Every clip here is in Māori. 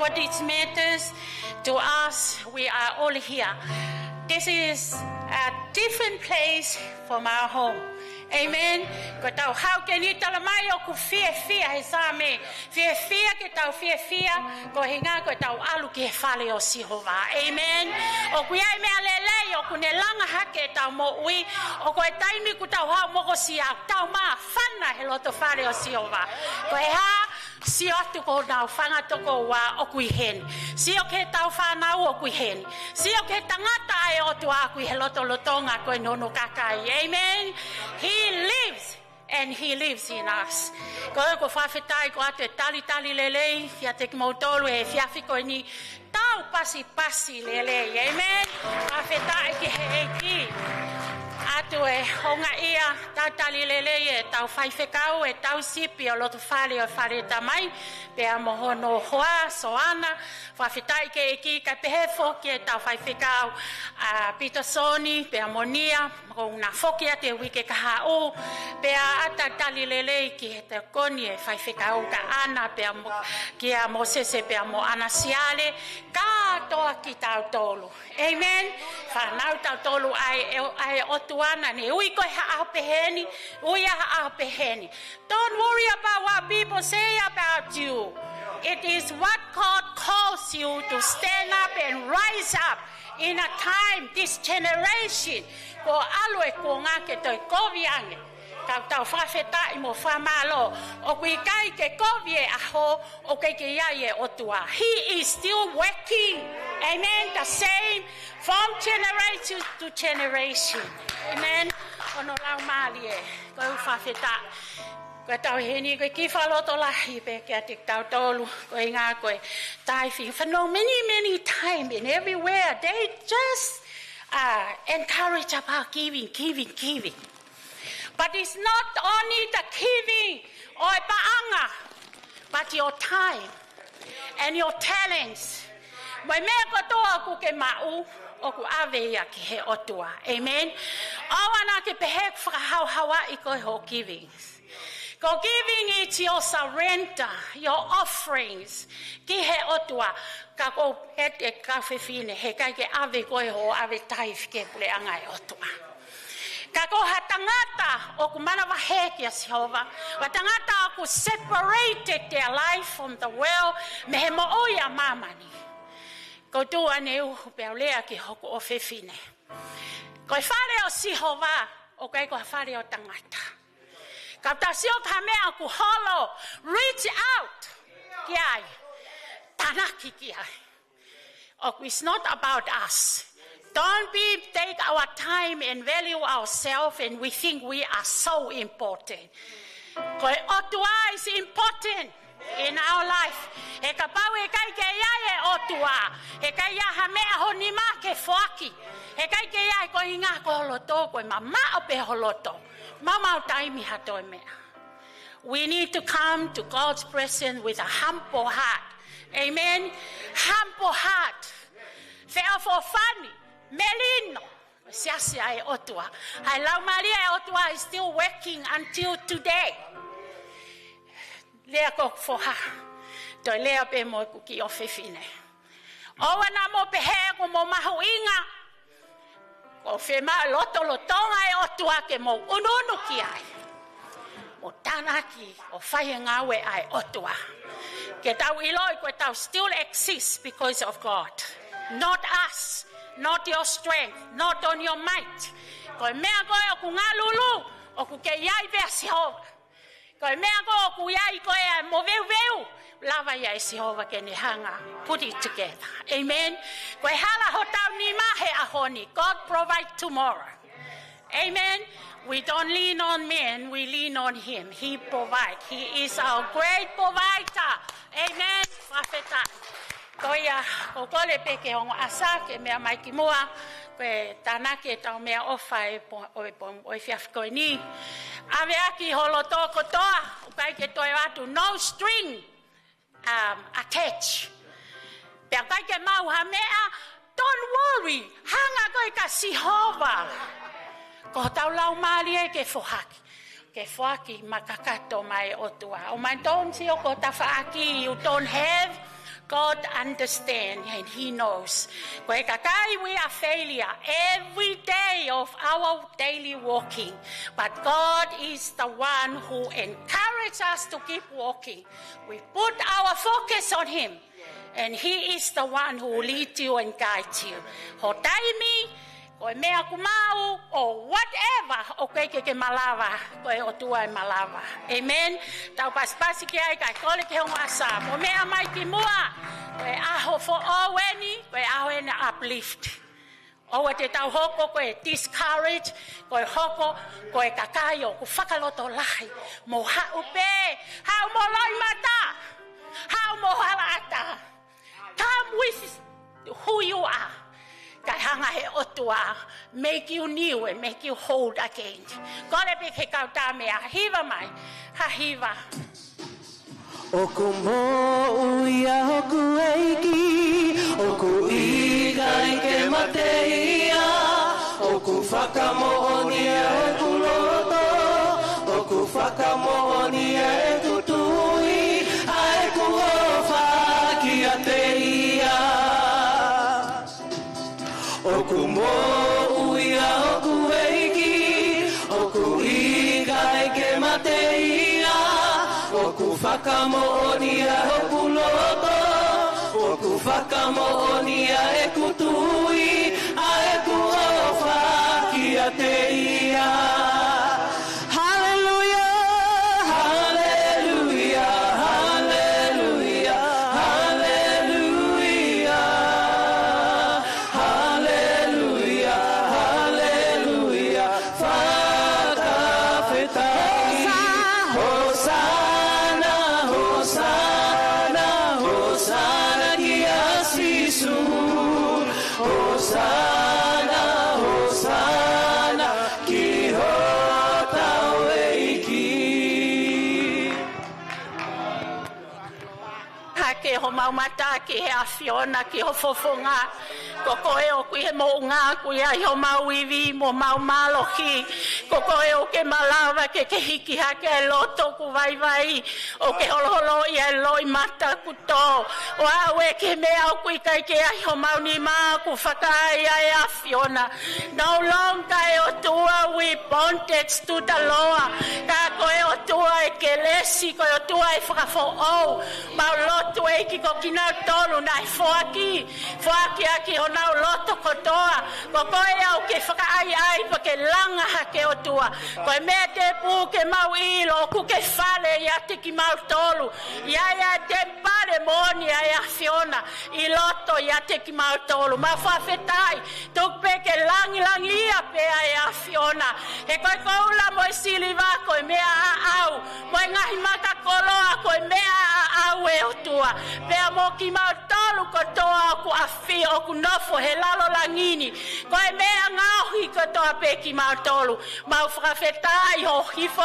what it matters to us. We are all here. This is a different place from our home. Amen. Ko tau hau ke ni tala mai o ku fia he same. Fia ke tau fia ko hinga ko tau alu ke fale o Sihova. Amen. O ku ai me alele o ku ne langa hake tau mo ui o ko taimi ku tau hau mo ko sia tau ma fana he loto fale o Sihova. Ko ha si atu ko nau whanga toko wa o kui hen. Si o ke tau whanau o kui hen. Si o ke tangata e o tu a kui he loto lotonga koe nono kakai. Amen. He lives and he lives in us. Ko ko whawhetai ko ate tali lelei fia te kimoutolu e fiafi koe ni tau pasi lelei. Amen. Whawhetai ki he eiki. Atu e honga ia tau tali lelei e tau Faifekau e tau sipi o lotu whare o whare tamai pea mohono hoa soana whawhetai ke eki ka pehe foki e tau Faifekau Pitasoni pea monia o una foki ate wike ka hau pea ata tali lelei ki he te koni e Faifekau ka ana pea ki a Mosese pea mo ana siale ka toa ki tau tolu. Amen. Whanau tau tolu ai otuana ni ui koe ha'aho peheni, ui ha'aho peheni. Don't worry about what people say about you. It is what God calls you to stand up and rise up in a time, this generation. Ko aloe ko ngake toi koviange. Tau whawhetai mo whamalo. O kui kai ke kovie aho, o kai ke iaie otua. He is still working. Amen. The same from generation to generation. Amen. Ono lau mali e. Koe whawhetai. Koe tau heni koe ki whaloto lahi pe kia tik tau tolu. Koe ngā koe taiwhi. For no many times and everywhere they just encourage about giving. But it's not only the giving or paanga, but your time and your talents. Mai mea katoa ku ke mau o ku aveia ki he otua. Amen. Awana ke pehe whakahauhawa i koe ho giving. Ko giving is your surrender, your offerings. Ki he otua. Ka ko hete ka whiwhine he kai ke ave koe ho ave taif ke pule anga e otua. Kako hatangata o ku mana wahe ki a Sihova. Watangata o ku separated their life from the world. Me he mo oia mamani. Ko tua ne uhu peo lea ki hoku o whiwhine. Ko whare o Sihova o kai ko whare o tangata. Ka tasio ka mea ku holo. Reach out. Ki ai. Tanaki ki ai. It's not about us. Don't take our time and value ourselves and we think we are so important. Because otua is important in our life. He ka pau e kai ke iae otua. He kai ia ha mea honi ma ke whaki. He kai ke iae ko inga ko holoto koe ma o pe holoto. Mau taimi hato e mea. We need to come to God's presence with a humble heart. Amen. Humble heart. Fea for funny. Melino, siasia e otua. Hai lau Maria e otua is still working until today. Lea ko foha. Toi lea pe mo kuki o whiwhine. Owa na mo pehe ko mo mahu inga. Ko whema lotonga e otua ke mo ununu ki ai. Mo tanaki o whaia ngawe ai otua. Ke tau iloi ko tau still exists because of God. Not us. Not your strength, not on your might. Ko mea koe o ku ngā lulu, o ku ke iai vea Sihova. Ko mea koe o ku iai koe mo veu, lava iai Sihova ke ni hanga. Put it together. Amen. Ko hala ho tau ni mahe ahoni. God provide tomorrow. Amen. We don't lean on men, we lean on Him. He provides. He is our great provider. Amen. Whawheta. Koia, ko kole peke hongo asa ke mea mai ki mua, koe tanake tau mea ofa e whiawhikoe ni. Awe aki holo tōko toa, ukai ke toi watu, no string attached. Pea kai ke mau ha mea, don't worry, hanga koe ka Sihova. Ko tau lau maali e ke whohaki. Ke whoaki makakato mai otua. O mai tōn si o ko tawhaaki, you don't have. God understands and He knows. Koe kakai, we are failure every day of our daily walking. But God is the one who encourages us to keep walking. We put our focus on Him. And He is the one who will lead you and guide you. Ho taimi, koe mea kumau, or whatever, o koe ke malava, koe o tua e malava. Amen. Tau paspasi ki ai kai kole ke hongo asa. Mo mea mai ki mua, koe aho fo o weni, koe aho ena uplift. O te tau hoko koe discourage, koe hoko, koe kakayo, ku whakaloto lahi. Mo haupe, hau mo loi mata, hau mo halata. Come with who you are. Kai hanga he otua, make you new and make you whole again. Kole be ke kauta mea, hiva mai, ha hiva. Oku mo uia oku eiki, oku ika ike mateia, oku whakamohonia e kuloto, oku whakamohonia e kutui, a e kuhofa ki a teia. Oku mo uia oku eiki, oku ika ike mateia, oku whakamoonia oku loto, oku whakamoonia e kutui, a e kuhofa ki a teia. Ho maumata ki he awhiona ki ho fofonga ko koe o kui he mo ngā kui ai ho mauiwi mo mau malohi ko koe o ke malawa ke hiki hake e loto ku vai vai o ke holoholo i e loi mata ku tō o awe ke mea o kui kai ke ai ho mauni mā ku whakai ai awhiona no longer e o tua we bondage to the loa ka koe o tua e ke lesi koe o tua e whakafo au mau loto e ki ko kina tolu na foaki aki o nau loto kotoa ko koe au ke whakaai ko ke langa hake o tua koe mea te pū ke mau ilo ku ke whale ia te ki mau tolu ia te pare moni ia Fiona i loto ia te ki mau tolu ma whawhetai tuk pe ke langi ia pe ia Fiona he koe koula mo sili wako e mea au mo ngahi mata koloa koe mea au e o tua pea mo ki mau tolu kotoa ku awhi o ku nofo he lalo langini koe mea ngauhi kotoa pe ki mau tolu mau whakawhetai ho hifo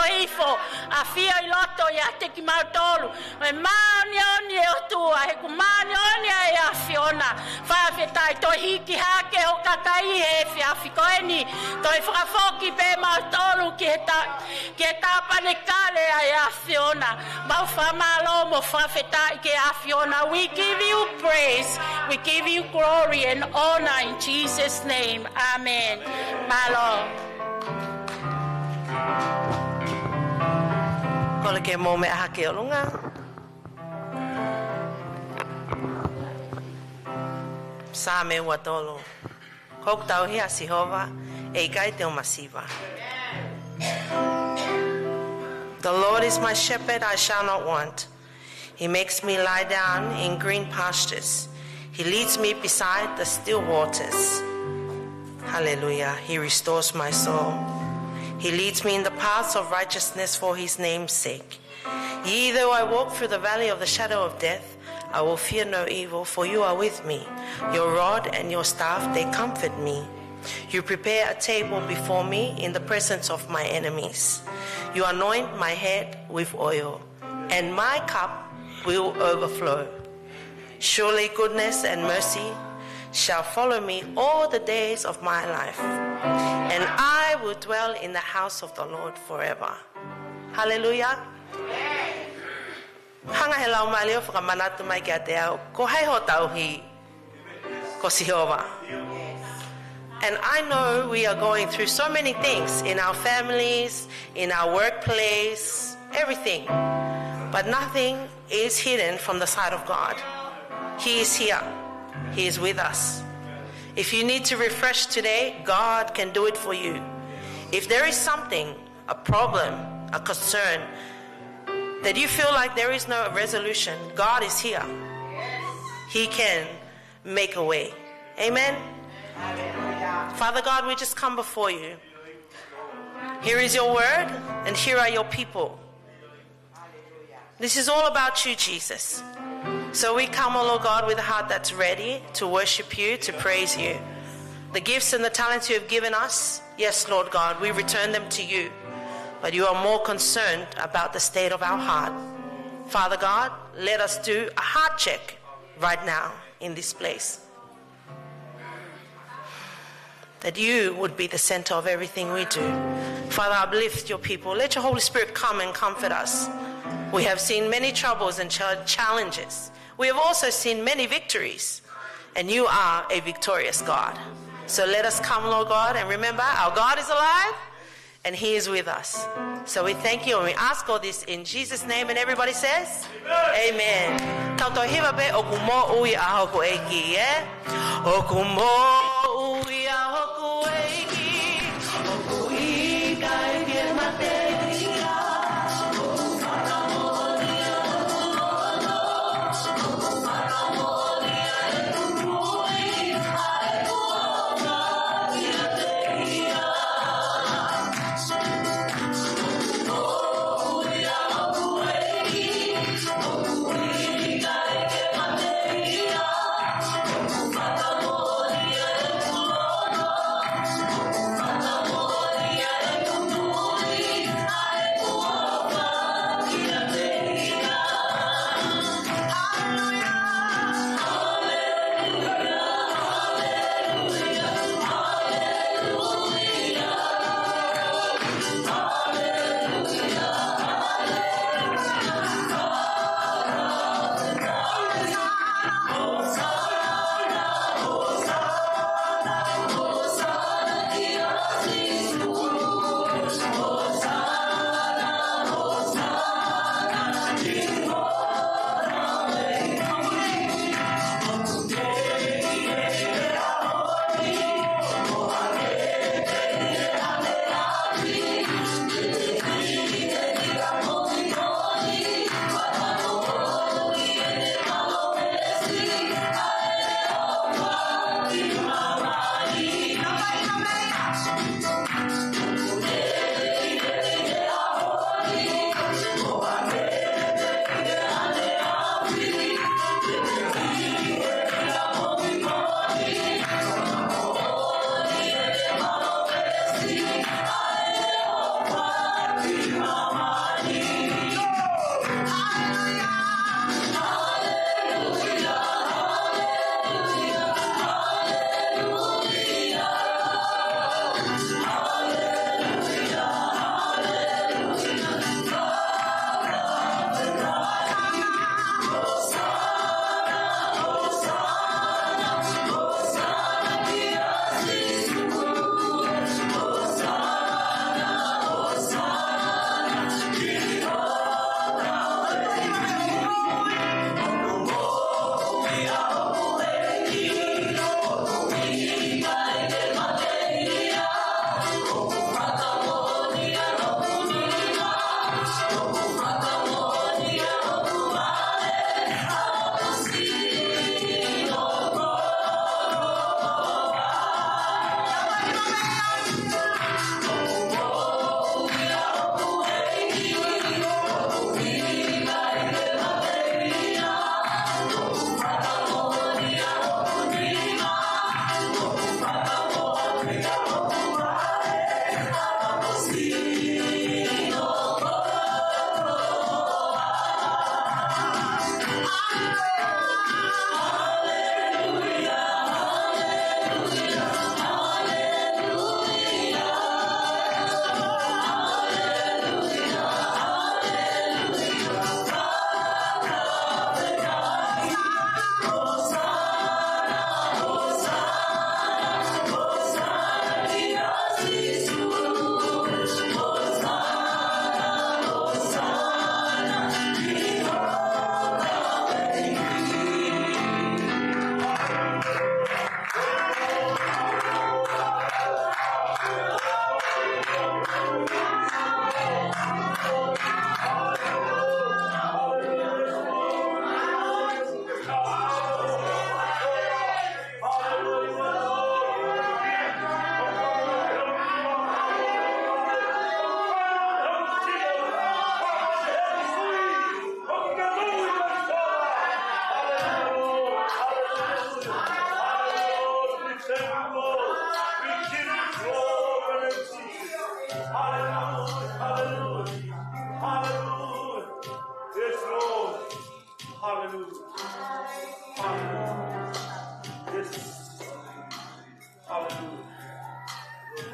awhi o i loto ia te ki mau tolu me maoni oni e o tua he ku maoni oni e a Fiona whakawhetai to hiki hake o kakai he whiawhi koe ni toi whakafoki pe mau tolu ki he tāpane kale a Fiona mau whamalo mo whakawhetai ke a Fiona. We give you praise, we give you glory and honor in Jesus' name. Amen. Malo. Kole ke mo me hake o lunga. Sa me ua tolo. Hok tau hea Sihova, e kai te o masiva. The Lord is my shepherd, I shall not want. He makes me lie down in green pastures. He leads me beside the still waters. Hallelujah. He restores my soul. He leads me in the paths of righteousness for his name's sake. Yea, though I walk through the valley of the shadow of death, I will fear no evil, for you are with me. Your rod and your staff, they comfort me. You prepare a table before me in the presence of my enemies. You anoint my head with oil, and my cup will overflow. Surely goodness and mercy shall follow me all the days of my life, and I will dwell in the house of the Lord forever. Hallelujah. Hanga he lau mai leo whakamanatu mai ki a te au. Ko hei ho tauhi. Ko Sihova. And I know we are going through so many things in our families, in our workplace, everything. But nothing is hidden from the sight of God. He is here. He is with us. If you need to refresh today, God can do it for you. If there is something, a problem, a concern, that you feel like there is no resolution, God is here. He can make a way. Amen? Father God, we just come before you. Here is your word, and here are your people. This is all about you, Jesus. So we come, oh Lord God, with a heart that's ready to worship you, to praise you. The gifts and the talents you have given us, yes, Lord God, we return them to you. But you are more concerned about the state of our heart. Father God, let us do a heart check right now in this place. That you would be the center of everything we do. Father, uplift your people. Let your Holy Spirit come and comfort us. We have seen many troubles and challenges. We have also seen many victories. And you are a victorious God. So let us come, Lord God, and remember our God is alive and He is with us. So we thank you and we ask all this in Jesus' name. And everybody says, Amen. Tauto hiva be okumo ui ahoku eiki, eh? Okumo ui ahoku eiki. Oku ika eke materia.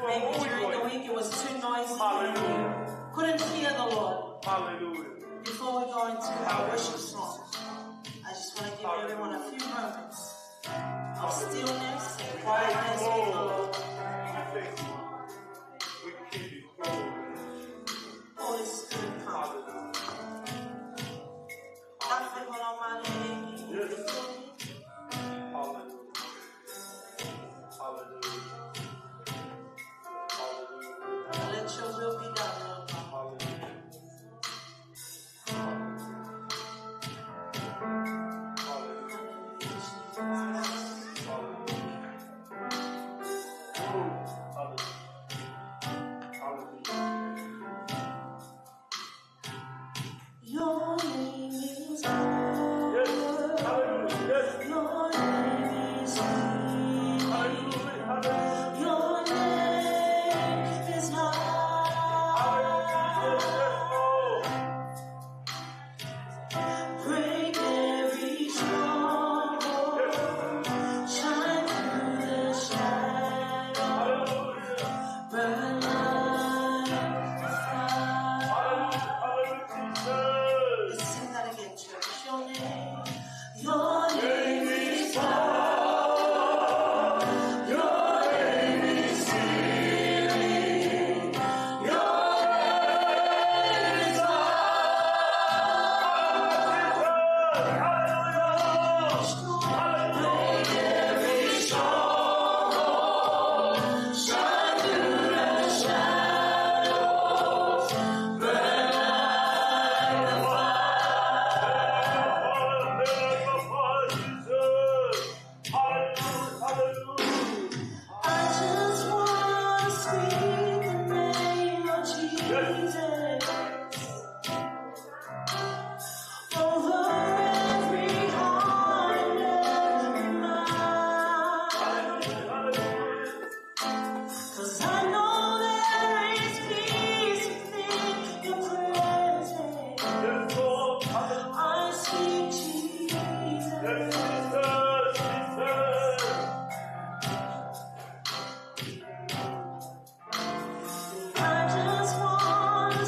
Maybe during the week it was too noisy. Couldn't hear the Lord. Before we go into our worship song, I just want to give everyone a few moments of stillness and quietness with the Lord. Holy Spirit, come. Let your will be done, Lord God. Your name is Lord. Your name is healing. Your name is break every stronghold, shine through the shadow, burn like fire. Let's sing that again, church. Your name is God. Your name is healing. Your name is break every stronghold, shine through the shadows, burn like I just want to speak the name of Jesus over every heart and every mind. 'Cause I know there is peace within your presence. I speak Jesus. I just want to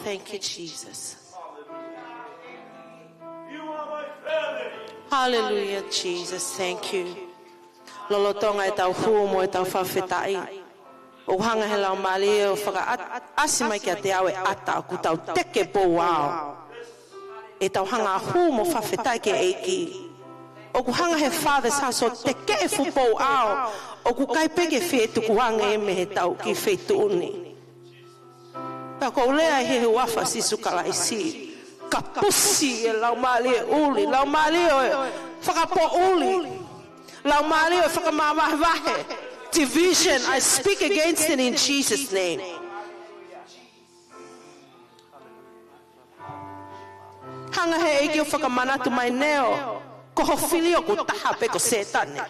Thank you, Jesus. You are my family. Hallelujah, Jesus. Thank you. Lolo tonga e tau humo e tau whawhetai. O hanga he lau mali o whaka asimai kia te awe ata ku tau teke pou ao. E tau hanga humo whawhetai ke eiki. O ku hanga he father's house o teke e fu pou ao. O ku kai peke whetu ku hanga e me he tau ki whetu uni. Pea ko lea he wafa sisu kala isi. Ka pusi e lau mali e uli. Lau mali o e whakapo uli. Lau mali o e whakamamahe vahe. Division, I speak against it in Jesus' name. Hanga he eiki o whakamanatu mai neo. Ko ho fili o ku taha pe ko setane.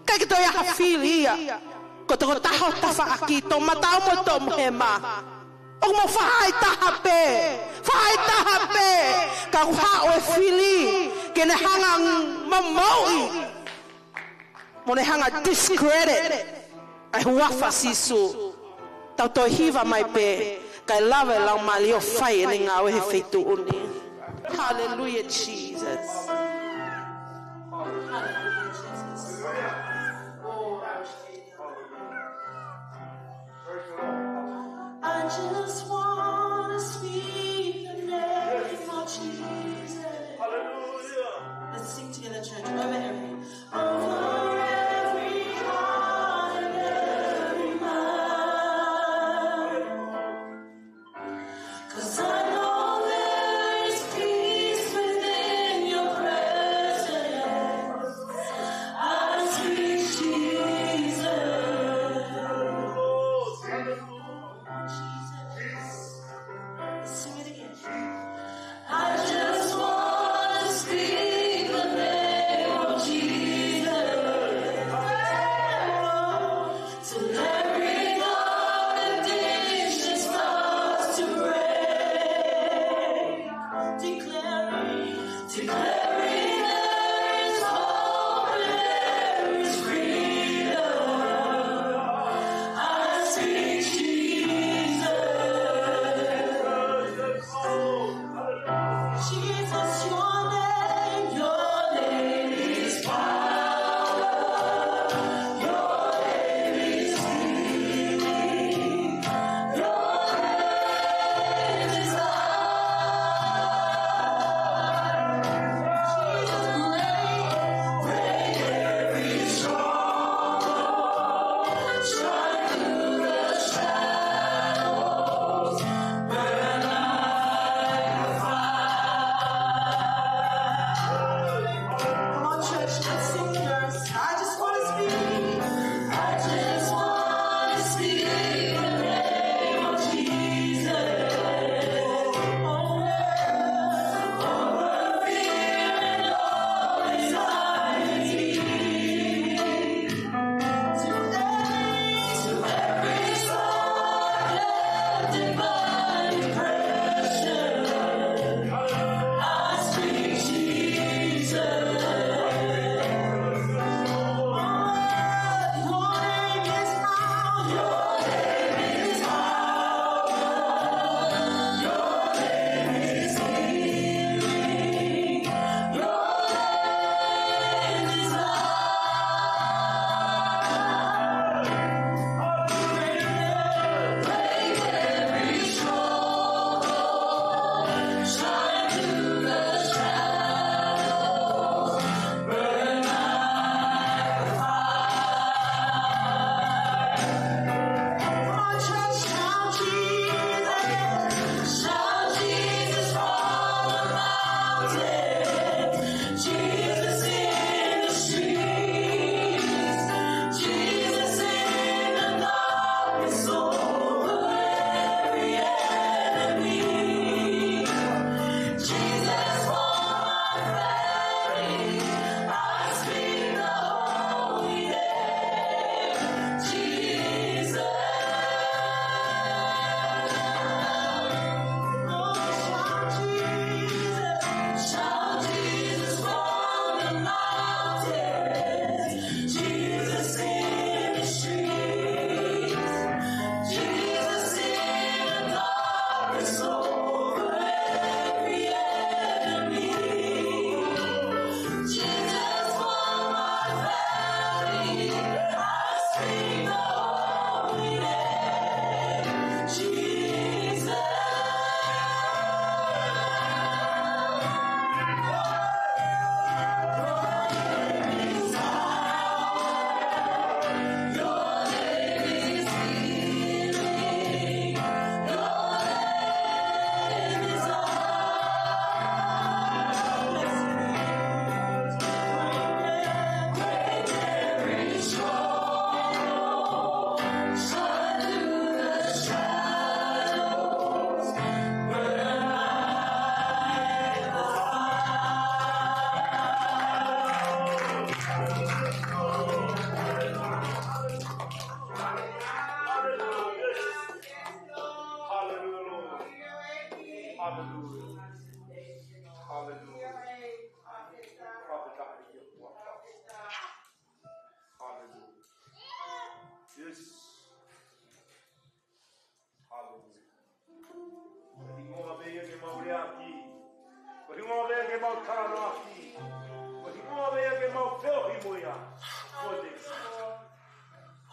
Kai ki to ia ha fili ia. Ko to ko taha o tafa aki to matau mo to mhema. O mo whahai taha pe. Whahai taha pe. Ka uha o e fili. Ke ne hanga mamoi. Mo ne hanga discredit. Ai huafa sisu. Tau toi hiva mai pe. Kai lawe lau mali o whai e ne ngā he whetu uni. Hallelujah, Jesus. Hallelujah, Jesus. I just want to speak the name of Jesus. Hallelujah. Let's sing together, church. Over every heart and every mind. 'Cause I know there is peace within your presence.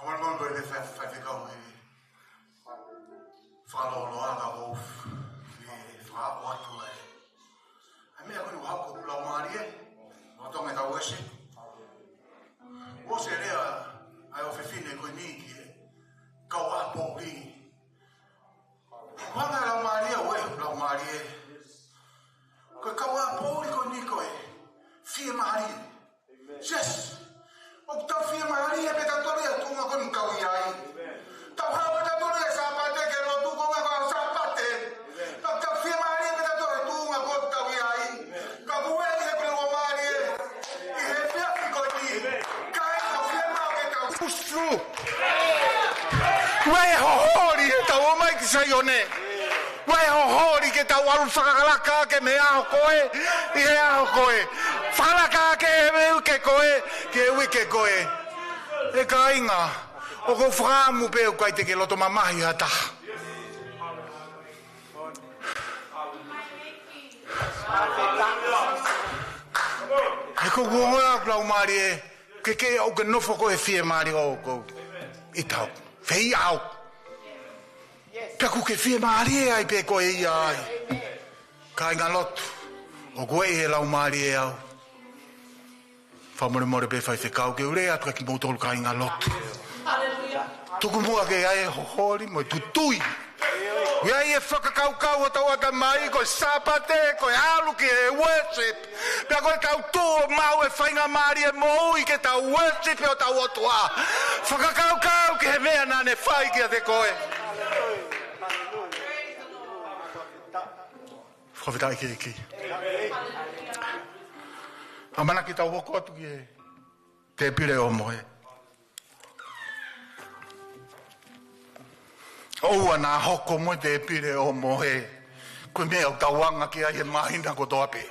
Amal mondo ele Faifekau fala loanga o fala watu ai me ko hako la marie no tome ka wese o se rea ai o fefine ko ni ki ka wa po ri Manga la marie we la marie ko ka wa po ri ko ni ko fie marie yes o ta fie marie pe ta tole tu ma ko ka wi ai ta ha pa ta tole sa pa te ke lo tu ko ma sa pa te ta fie marie pe ta tole tu ma ko ka wi ai ka bu we ni pe lo marie i he fie ko ni ka ka fie ma ke ka ustru we hori ta o mai ki sai one we hori ke ta walu whakalaka ke me aho koe i he aho koe whakalaka ke me uke koe ke uke koe e ka inga o ko whaamu pe o kai te ke loto mamahi hata e ko kuongoa klau maari e ke au ke nofo ko e fie maari o ko i tau fei au pe ku ke fie maari e ai pe ko e ia ai ka inga lotu o koe e lau maari e au whamore more pe Faifekau ke ure atu ki moutolu ka inga lotu tuku mua ke ai hohori mo tutui ia e whakakaukau o tau ata mai ko sapate ko alu ki e worship pia koe tau tō mau e whainga maari e mou i ke tau worship o tau otua whakakaukau ke he mea nane whai ki a te koe whawhitai ki iki amana ki tau hoko atu ki e te pire o moe Oua nā hoko mo te pire o mohe. Koe mea o tauanga ki ai he mahina ko tō ape.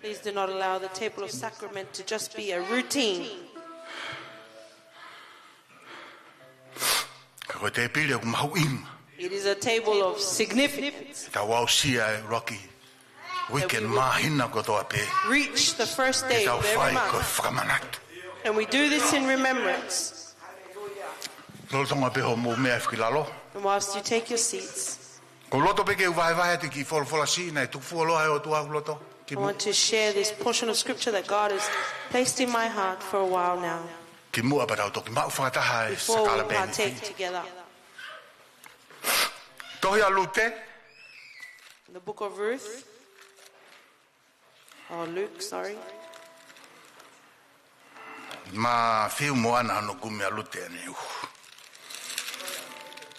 Please do not allow the table of sacrament to just be a routine. Ka koe te pire o mahu inga. It is a table of significance. Ta wau sia e Rocky. Weekend mahina ko tō ape. Reach the first day Tau of every whai koe month. whakamanatu. And we do this in remembrance. Lolo tonga peho mo mea whilalo. And whilst you take your seats, Ko loto peke u vai te ki wholofola sina e tuku fuoloha e o tua loto. I want to share this portion of scripture that God has placed in my heart for a while now. Ki mua patau toki mau whakataha e Before sakala we partake pēni. together. Tohi a lute. In the book of Ruth, or Luke, sorry. Ma whiu mo ana no kume a lute ane u.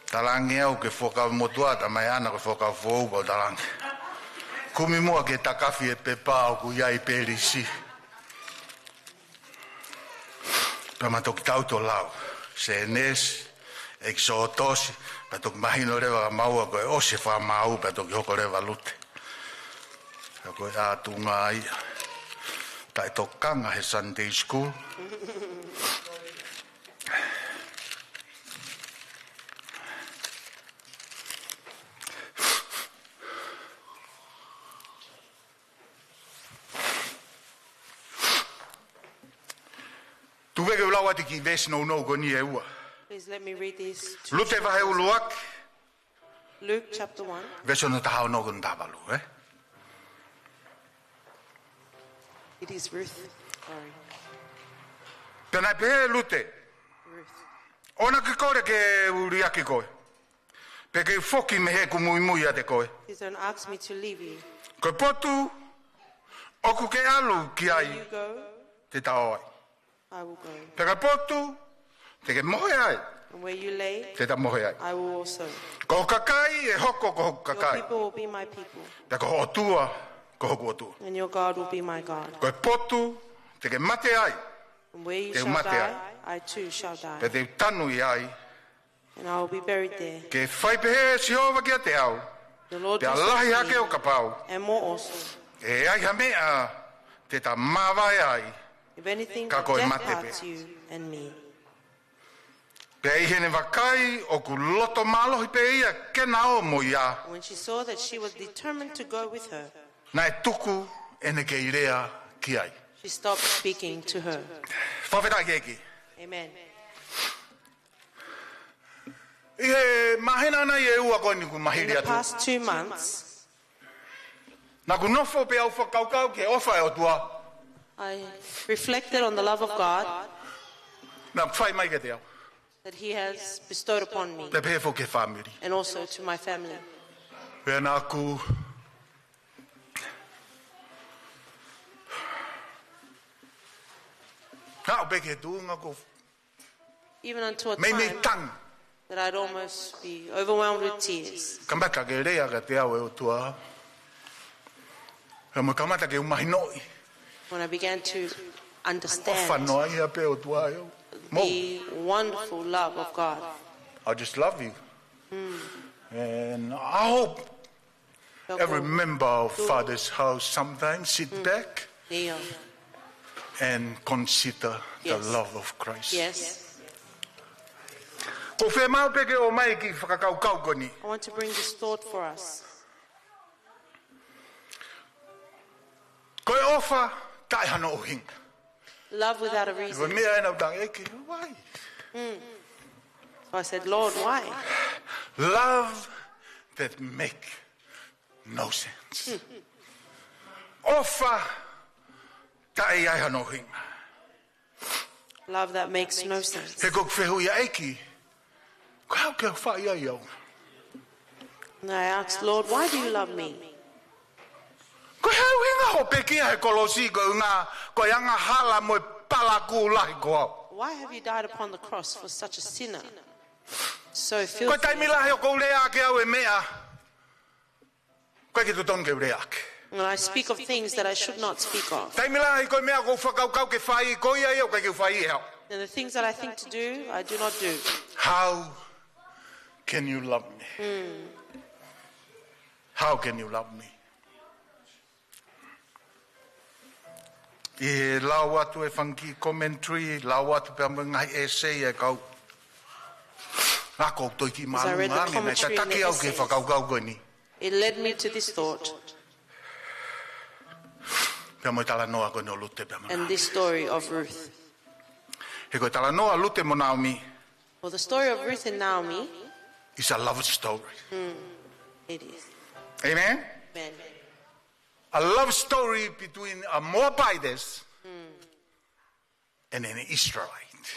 Talangi au ke whoka motua ta mai ana ke whoka whou pa talangi. Kumi mua ke takafi e pepa o ku iai perisi. Pa matoki tauto lau. Se nes, exotosi, pa toki mahino rewa ka maua koe ose wha mau pa toki hoko rewa lute. Ka koe ātunga ia. Tai tokanga he Sunday school. Tuveke ulawa te ki vesi no ko ni e ua. Please let me read these. Lute vahe uluak, Luke chapter 1. vesi no tahao no kun tabalu, eh? It is Ruth. Sorry. Tēnā pehe lute, Ruth. ona ki kore ke uriaki koe. Pe ke foki me he ku mui mui a te koe. Please don't ask me to leave you. Koe potu, oku ke alu ki ai You go, te tao ai. I will go. Pe ke potu, te ke mohe ai, And where you lay, te ta mohe ai. I will also. Ko kakai e hoko ko hoku Your kakai. people will be my people, Pe ko otua, ko hoku otua. and your God will be my God. Koe potu, te ke mate ai, And where you Te shall mate die, ai. I too shall die. pe te tanu i ai, And I will be buried there. ke whai pehe si hova ki a te au, The Lord pe a will lahi save hake o me, ka pau, and more also. e ai ha mea, te ta mawai ai, If anything Ka but koe death mate pe. parts you and me. pe i hene wakai o ku loto malohi pe ia, ke na o mo ia, When she saw that she was determined to go with her, na e tuku ene ke irea ki ai. She stopped speaking to her. Whawheta keki. Amen. I he mahena na i ua koe ni ku In mahiri the atu. past 2 months, Na ku nofo pe au whakaukau ke ofa e o tua. I reflected on the love of God Na whai mai ke te au. that He has bestowed upon me Te pefo ke whamiri. and also to my family. Pea na aku Nā peke tuunga ko Even unto a mei mei time tang. that I'd almost be overwhelmed with tears. Kamata ke rea ka te au e o tua. He mo kamata ke umahinoi. When I began to O understand whanoa ia pe o tua e o. Mo, the wonderful love of God. I just love you. And I hope every member of Father's house sometimes sit back Yeah. and consider the Yes. love of Christ. Yes. Ko whe mau peke o mai ki whakakaukau koni. I want to bring this thought for us. Koe ofa tai hano o hinga. Love without a Koe reason. mea ena utang eke, why? So I said, Lord, why? Love that make no sense. Ofa tai ai hano o hinga. Love that makes no sense. He kok whehu ia eki. Ko hau ke whai ai au. And I asked, Lord, why do you love me? Ko hau hinga ho pekia he kolosi ko ngā ko yanga hala mo palaku lahi ko au. Why have you died upon the cross for such a sinner? So Ko filthy. taimila he o ko rea ke au e mea. Ko ke tuton ke rea ke. And I speak of things that I should not speak of. Taimila he ko mea ko whakaukau ke whai ko ia iau ke whai hau. And the things that I think to do, I do not do. How can you love me? How can you love me? E lau atu e whanki commentary, lau atu pe ngai essay e kau. Ngā kou toi ki As I read the maunga, nei commentary and the tataki au ke essays. whakaukau koe ni. It led me to this thought Pea moi tala noa koe no lute pea and mana. this story of Ruth. He koe tala noa lute mo Naomi Well, the story of Ruth and Naomi, is a love story. it is. Amen? Amen. A love story between a Moabitess and an Israelite.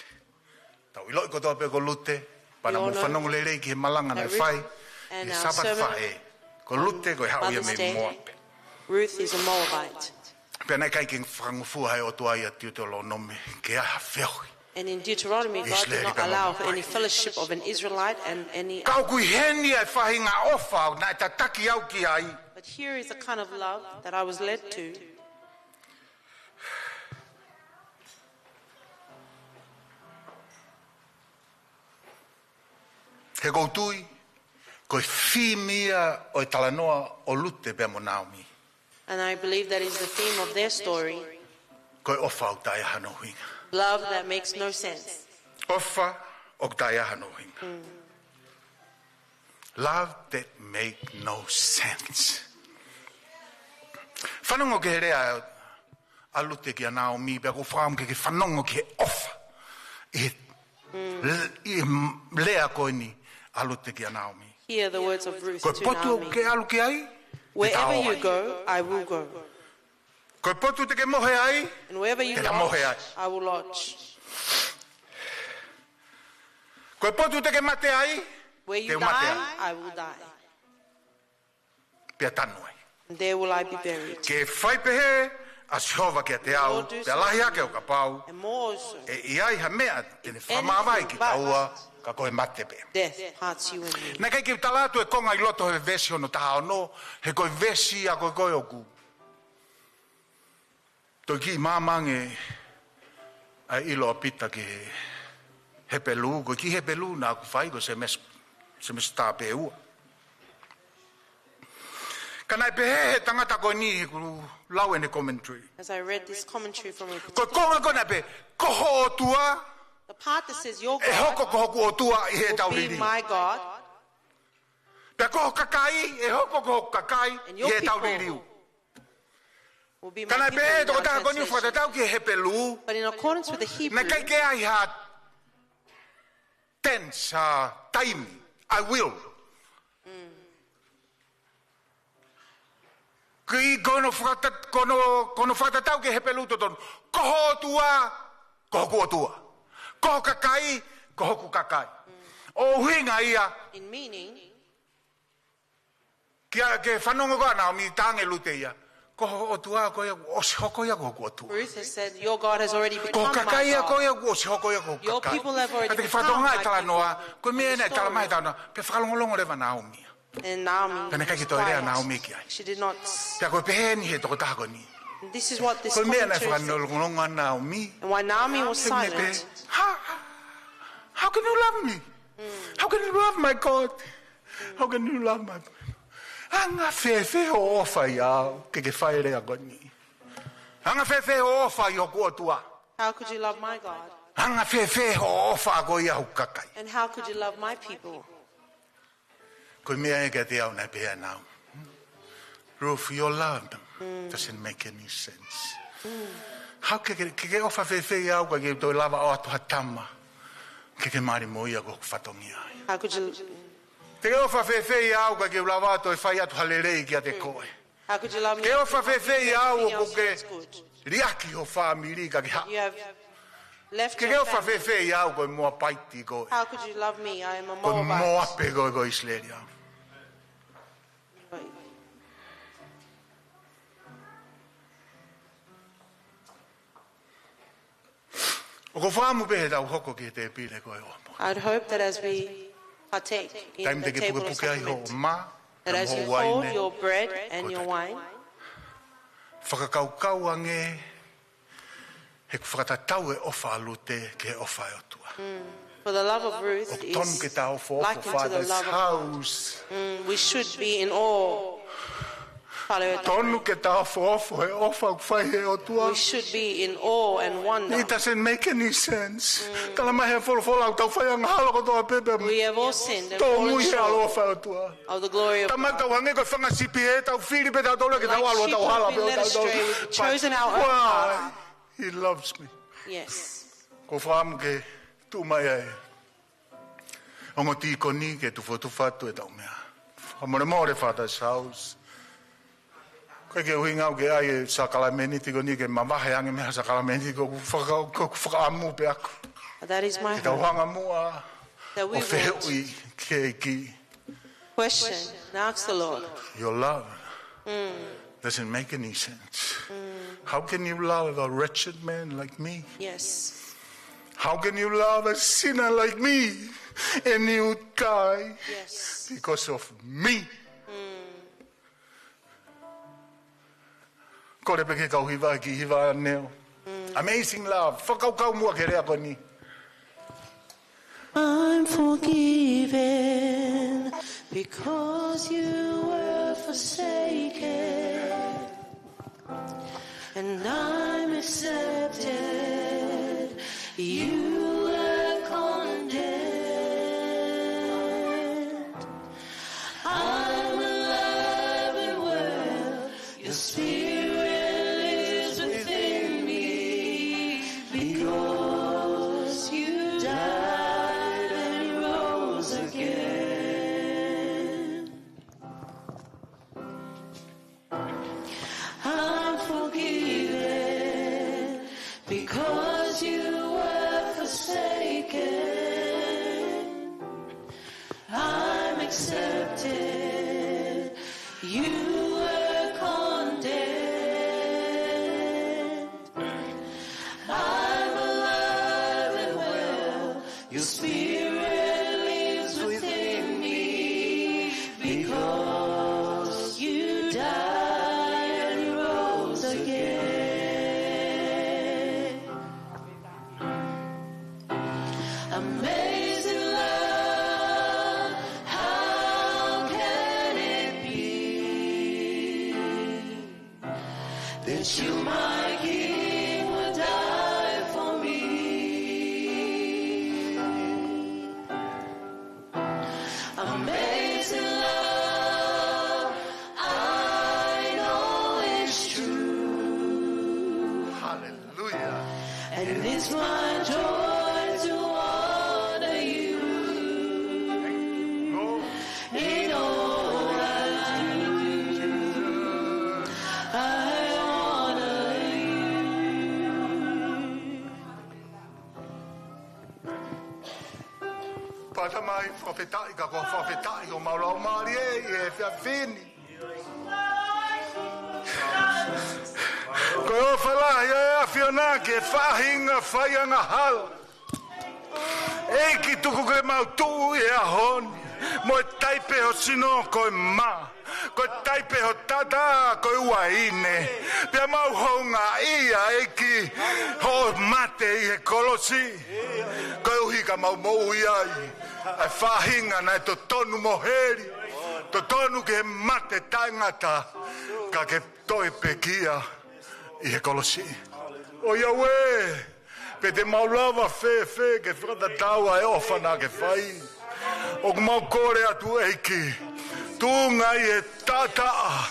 Tau iloi ko toa pe ko lute, pana We mo all know whanongo le rei ki he malanga nei that Ruth whai, and he our sabat servant whae. Ko lute ko hau ia Mother's me Day, Moab. Ruth is a Moabite. Pea nei kai ki whangufua hai o tua ia tiu te lo nome, ke aha whiohi. And in Deuteronomy, God did not allow for any fellowship of an Israelite and any. Kau kui heni ai whahinga ofa, nai ta taki au ki ai. But here is the kind of love that I was led to. He koutui, ko whimia o talanoa o lute pea mo Naomi. And I believe that is the theme of their story. Ko ofa o tai hano hinga. Love that makes no sense. Ofa o tai hano hinga. Love that make no sense. Whanongo ke rea a lute ki a Naomi, pea ko whaam ke whanongo ke ofa. I lea koe ni a lute ki a Naomi. Hear the words of Ruth Koe to potu Naomi. ke alu ke ai, Wherever tao you ai. go, I will go. Koe potu te ke mohe ai, And wherever you Te ka mohe ai. lodge, I will lodge. koe potu te ke mate ai, Where you Te mate die, ai. I will die. pea tanu ai. And there will I be buried. Ke whaipehe a Jehova ke te au, Lord, do pe alahi ake o ka pau, And more also, e iai ha mea tene whamawai ki taua, ka koe mate pea. death hearts you and me. Nā kei ki talatu e konga i loto he vesi ono taha ono, he koe vesi a koe koe oku. Toi ki māmange a ilo a pita ki he pelu, koe ki he pelu nā ku whai ko se mes tā pe ua. Ka nai pehe he tangata koe ni he kuru lau ene commentary. As I read this commentary from a Koe konga koe nai pe, koho o tua, the part that says your e hoko God kohoku o tua i he will be tauriri. my God, Pea koho kakai, e hoko koho kakai and i your he people tauriri. will be my Kana people pe in to our ta ko ni translation. whakatau ki he pelu. But in accordance with the Hebrew, Na kai ke ai ha tense time. I will. Kui kono whakatau ki he pelu to ton. Koho tua, koho kua tua. Koho kakai, koho ku kakai. O huinga ia, in meaning, kia ke whanonga koa nao mi tānge lute ia. Koho o tua koe o si hoko ia koho kua tua. Ruth has said, your God has already become Ko my kakai ia God. koe ia o si hoko ia koho Your kakai. people have already Kata ki become whatonga my e tala noa, people. koe mea And the e tala mai story- tāna, pe whakalongolongo rewa Naomi. And Naomi Kana kai ki toi rea Naomi ki ai. she did not. Pia koe peheni he toko tako ni. And this is what this Koe mea na commentary said. whakalongolongo Naomi. And why Naomi was Te me pe, silent. how can you love me? How can you love my God? How can you love my... Anga fefe o ofa iau, ke whae rea koni. Anga fefe o ofa i o kua tua. How could you love my God? Anga fefe o ofa ko ia hukakai. And how could you love my people? Koe mea e ka te au nei pēa nau. Ruth, your love doesn't make any sense. How ke ofa fefe iau ka ke toi lava o atu hatama. Ke mari mo ia ko whatongi ai. How could you? Te ofa fefe iau ka ke lava atu e whai atu halerei ki a te koe. How could you love me? Ke ofa fefe iau Everything o else ke is good. riaki o whamiri ka ke ha. You have left Ke your ofa family. fefe iau ko mua paiti koe. How could you love me? I am a Ko mua Moabite. pe koe ko Israelia. O ko whaamu pehe tau hoko ki te pile koe o. I'd hope that as we partake in Taim the te ke table puke of puke ai ho sacrament, ma. that as you ho hold waine. your bread and your Ko wine, Whakakaukau ange. He ku whakatatau e ofa alute ke ofa e otua. for the love of O Ruth tonu ke is tau fo likened to the Father's love of God. house. We should be in awe. Tonu ke tau fo e ofa ku whai he otua. We should be in awe and wonder. It doesn't make any sense. Tala mai he wholo au tau whai anga halo ko toa pepe. We have all sinned and Tō fallen mui he alo short whai otua. of the glory of God. Tama tau hange ko whanga sipi e tau whiri pe tau tole ke tau Like alo sheep tau who hala have pe been o led tau astray, we've tau. chosen our own Why? path. He loves me. Yes. Ko whaamu ke tu mai ai. Ongo ti koni ke tu fotu fatu e tau mea. Whamore more Father's house. Koe ke ui ngau ke ai e sakalameni ti koni ke mamahe ange mea sakalameni ko whakaamu pe aku. That is my Ke tau hope. hanga mua That o we whehe will ui ke ki. question and ask the Lord. Your love doesn't make any sense. How can you love a wretched man like me? Yes. How can you love a sinner like me and you die Yes. because of me? Kore peke kau hiwa ki hiwa neo. Amazing love. Whakaukau mua ke rea koni. I'm forgiven because you were forsaken, and I'm accepted. You were condemned. I'm alive and well. Your spirit lives within me because you died and rose again. I'm forgiven because you were forsaken. I'm accepted. You were condemned. I'm alive and well. Your spirit lives within me because you died and rose again. Amazing love, how can it be that you, my King, would die for me? Hallelujah. And it's my joy to honor you in all I do. I honor you. Pada mai whawhetai ka ko whawhetai o maulau maari e whia whini. Koe o whalahi e a whiona ke whahinga whaianga hala. Eiki tuku koe mautu e a honi. Mo e taipe ho sino koe ma. Koe taipe ho tata koe ua ine. Pea mau honga ia eiki ho mate i he kolosi. Koe uhi ka mau mou iai. Ai whahinga nei to tonu moheri. To tonu ke mate taingata. Ka ke toi pekia i he kolosi. O Yahweh, pe te maulawa fe ke whakataua e ofana ke whai. O mau kore atu eiki. Tūnga i e tātaa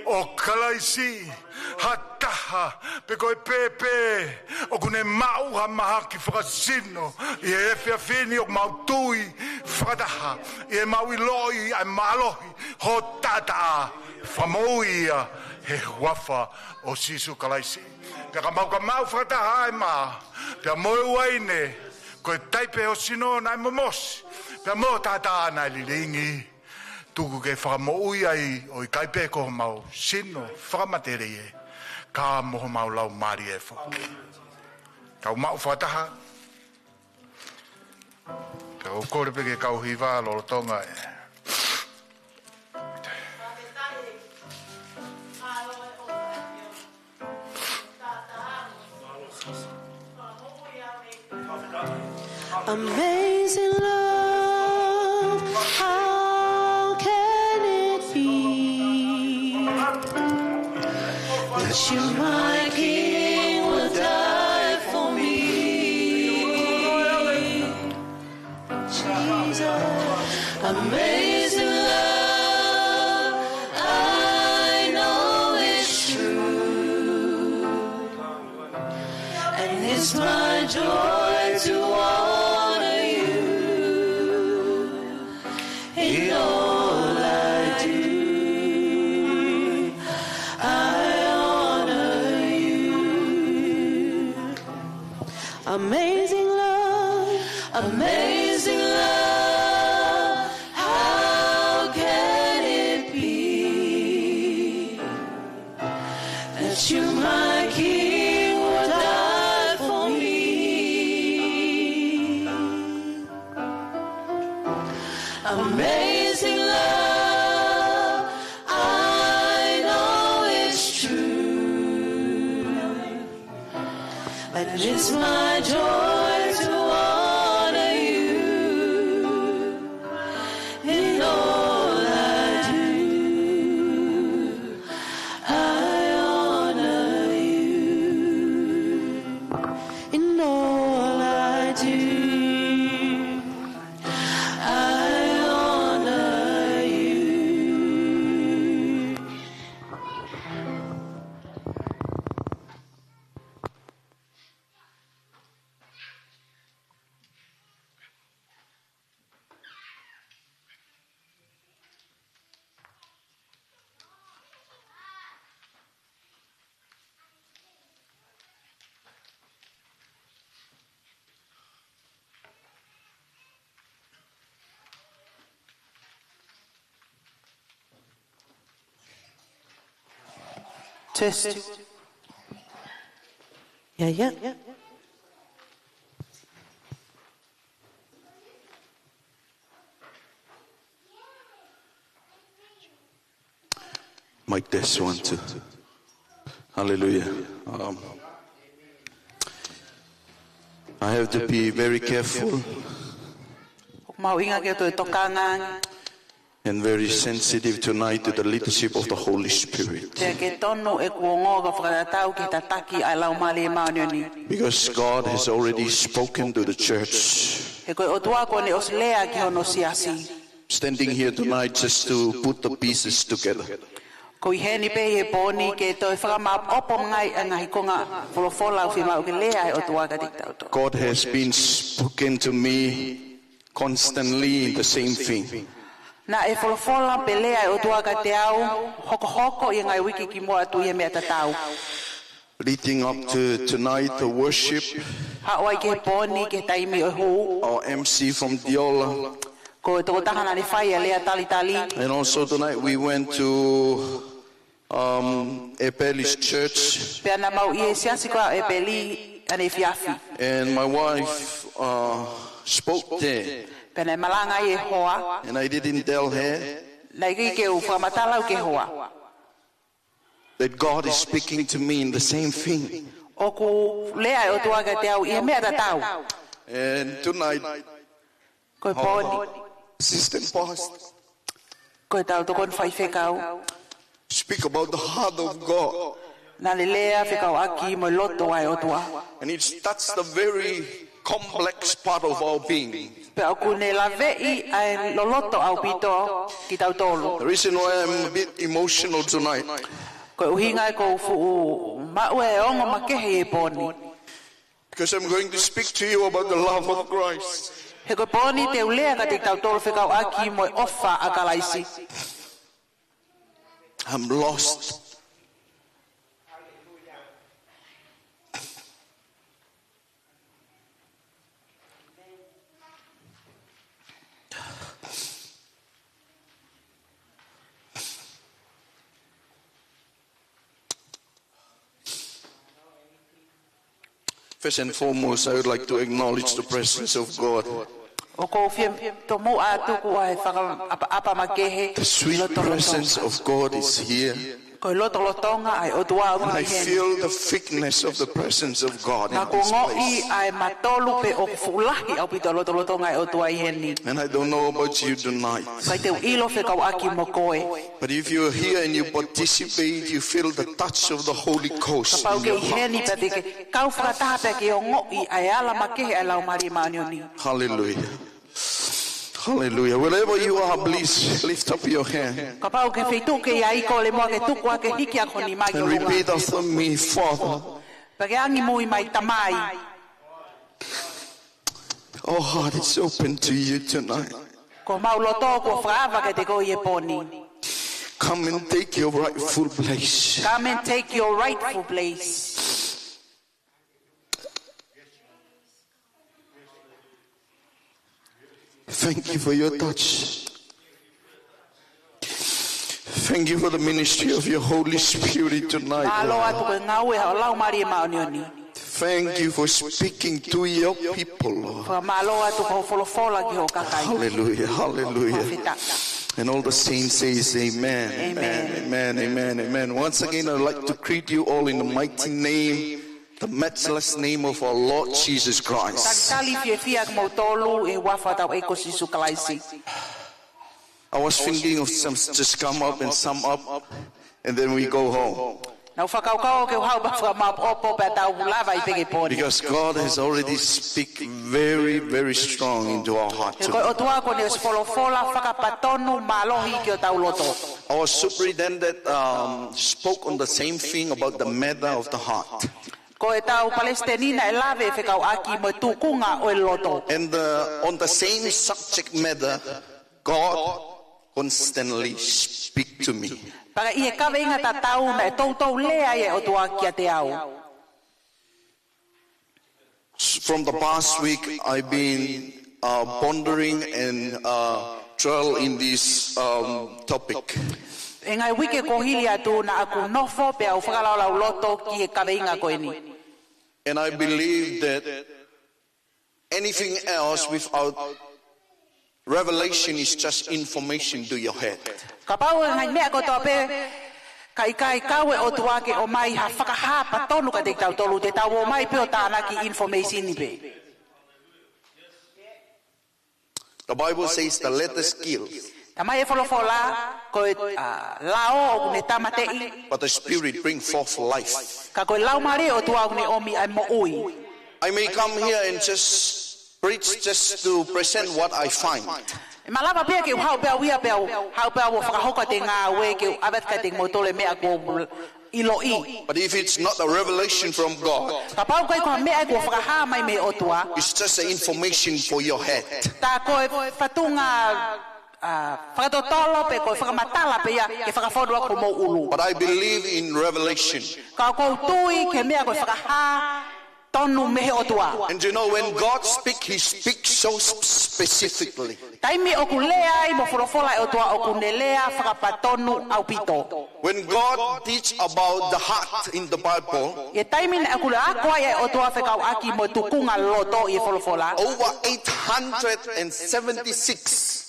o kalaisi. Hataha, pe koe pepe. O kune mau ha maha ki whakasino. I e whia whini o mau tui whakataha. I e mau i loi ai malohi. Ho tātaa. Whamoia he wafa o sisu kalaisi. Pea mau ka mau whakataha e maa. Pea moe waine. Koe taipe o sino nai momosi. Pea mo tātaa nai lilingi. Tuku ke whakamoui ai o i kaipe ko mau sino whakamatere e. Ka moho mau lau mari e whaki. Kau mau whataha. Kau kore peke kau hiwa lolo tonga e. Amazing love, how can it be that you, my King, will die for me? Jesus, amazing love, I know it's true, and it's my joy to honor you in all I do. I honor you. Amazing love, amazing love, how can it be that you, my King, will die for me? Amazing love, I know it's true, but it's my joy to honor you in all I do. I honor you in all I do. Test. Yeah. Mic test 1, 2. Hallelujah. I have to be very careful and very sensitive tonight to the leadership of the Holy Spirit. Because God has already spoken to the church. Standing here tonight just to put the pieces together. Ko I heni pe he poni ke toi whakamap opo ngai angahi konga wholofola o whima o ke lea e o tuaga dik tauto. God has been spoken to me constantly in the same thing. Na e wholofola pe lea e o tuaga te au hoko hoko I ngai wiki ki moa tu I mea tatau. Leading up to tonight, the worship, Hawai ke poni ke taimi o hou. our MC from Diola, Ko e toko tahana ni whai a lea tali tali. and also tonight we went to Epeli's church, Pea na mau I e siasi koa e peli ane fiafi. and my wife spoke there, Pea na malanga I e hoa. and I didn't tell her Na I ke u whamatala ke hoa. that God is speaking to me in the same thing. O ku lea e o tuaga te au I mea tatau. And tonight, Ko e poni. assistant pastor, Ko e tau tokon Faifekau. speak about the heart of God, Na le lea whekau aki mo loto ai o tua. and that's the very complex part of our being. Pe au ku ne la vei ai lo loto au pito ki tau tolu. The reason why I'm a bit emotional tonight, Ko uhinga ko fu mau e ongo makehe e poni. because I'm going to speak to you about the love of Christ. He ko poni te ulea ka te tau tolu whekau aki mo ofa a kalaisi. I'm lost. First and foremost, I would like to acknowledge the presence of God. O ko fiem to mo a tuku ai whaka apa makehe. The sweet presence of God is here. Ko loto lotonga ai o tua au And I ki hen. feel the thickness of the presence of God in Na ko this ngoi place. ai matolu pe o fulahi au pito loto lotonga ai o tua I heni. And I don't know about you tonight. Kai te ilo whekau aki mo koe. But if you're here and you participate, you feel the touch of the Holy Ghost Pau in ke your I heart. heni pati ke kau whakataha pe ke o ngoi ai ala makehe ai lau mari maanioni. Hallelujah. Hallelujah. Wherever you are, please lift up your hand Ka pau ke whitu ke ia iko le moa ke tuku a ke hiki a koni mai and ke repeat runga. after me, Father. Pa ke angi mui mai tamai. Our heart is open to you tonight. Ko mau loto ko whaava ke te ko I e poni. Come and take your rightful place. Come and take your rightful place. Thank you for your touch. Thank you for the ministry of your Holy Spirit tonight, Alo Lord. atu ke ngau e hao lau mari e maanioni. Thank you for speaking to your people, Lord. Wha malo atu ko wholofola ki ho kakai. Hallelujah, hallelujah. Whita. And all the saints says amen. Amen. Amen, amen, amen. Once again, I'd like to greet you all in the mighty name, the matchless name of our Lord Jesus Christ. Tali fie fiak mo tolu e wafa tau e kosisu kalaisi. I was thinking of some just come up and sum up, and then we go home. Nau whakaukau ke hau ba whamap opo pe tau lava I peke poni. Because God has already speak very, very strong into our heart He koe tonight. o tua ko ne o wholofola whakapatonu malohi ki o tau loto. Our superintendent spoke on the same thing about the matter of the heart. Ko e tau Palestinina e lave e whekau aki mo tukunga o e loto. And on the same subject matter, God constantly speak to me. Paka I e kawe inga ta tau na e tau lea e o tua kia te au. From the past week, I've been pondering and dwell in this topic. E ngai wike ko hili atu na aku nofo pe au whakalaula loto ki e kawe inga koe ni. And I believe that anything else without revelation is just information to your head. Ka pau e ngai mea ko toa pe kai kawe o tua ke o mai ha whakahapa tonu ka te tau tolu te tau o mai pe o tāna ki information ni pe. The Bible says the letters kill, Ta mai e wholofola ko e lao o ne tamatei but the Spirit bring forth life. ka koe lau mare o tua ne omi ai mo ui. I may come here and just preach just to present what I find. Malava pia ke hau pia wia pia hau pia wo whakahoka te ngā we ke awet ka te ngotole mea ko ilo I. But if it's not a revelation from God, Ka pau kai ko mea ko whakaha mai me otua. it's just an information for your head. Ta koe whatunga whakatotolo pe koe whakamatala pe ia ke whakawhodua ko mo ulu. But I believe in revelation. Ka kou tui ke mea koe whakaha tonu mehe otua. And you know, when God speaks, He speaks so specifically. Taimi oku lea I mo whorofola e otua oku ne lea whakapatonu au pito. When God teach about the heart in the Bible, Ye taimi na oku le akoa e otua whekau aki mo tukunga loto I whorofola. over 876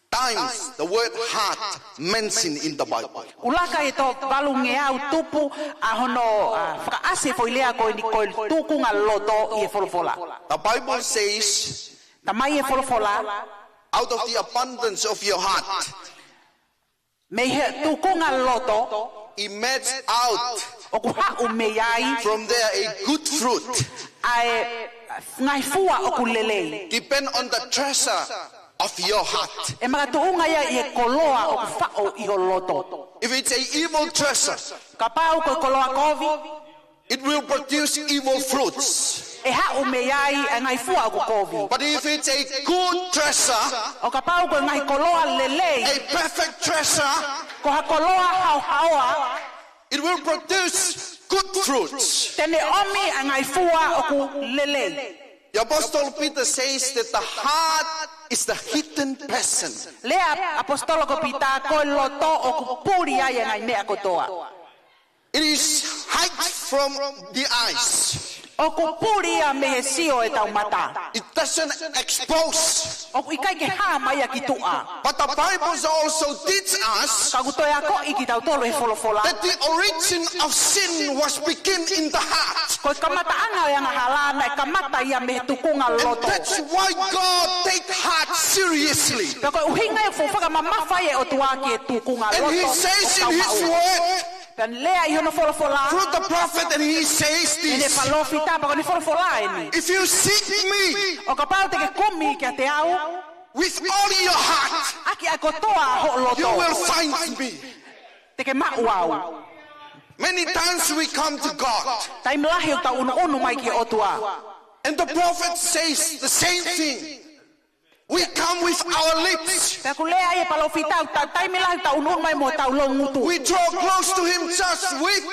times the word heart mentioned in the Bible. Ulaka e to balunge au tupu a hono whakaase fo ilea koe ni koe tukunga loto I whorofola. The Bible says, Tamai e whorofola. out of the abundance of your heart, Me he tukunga loto emerge out oku hau me iai from there a good fruit. ai ngai fua oku lelei. Depend on the treasure of your heart. E mga tuunga ia I koloa oku whao I o loto. If it's a evil treasure, Ka pau koe koloa kovi it will produce evil fruits. e hau me iai e ngai fua oku kovi. But if it's a good treasure, O ka pau koe ngai koloa lelei a perfect treasure, ko ha koloa hau haoa it will produce good fruits. tene omi e ngai fua oku lelei. The Apostle Peter says that the heart is the hidden person. Lea apostolo ko pita koe loto oku puri ai e ngai mea kotoa. It is hid from the eyes. Oku puri a me he sio e tau mata. It doesn't expose. Oku ikai ke ha mai a ki tua. But the Bible also teach us Ka kutoe ako I ki tau tolo he wholofola. that the origin of sin was begin in the heart. Koe kamata anga e anga halana e kamata ia me he tukunga And loto. that's why God take heart seriously. Ka koe uhinga e fufaka mamawhai e o tuaki e tukunga loto. And He says in His word. word Pen lea I hono wholofola. through the prophet, and He says E ne this: palofi tapa ko ni wholofola e ni. if you seek me O ka pau te ke kumi kia te au. with all your heart, Aki a kotoa ho loto. you will find me. Te ke mau au. Many times we come to God, Tai mlahi o tau unu mai ki o tua. and the prophet says the same thing. We come with our lips. Te ku lea I e palofi tau. Tai mlahi tau unu mai mo tau longutu. We draw close to Him just with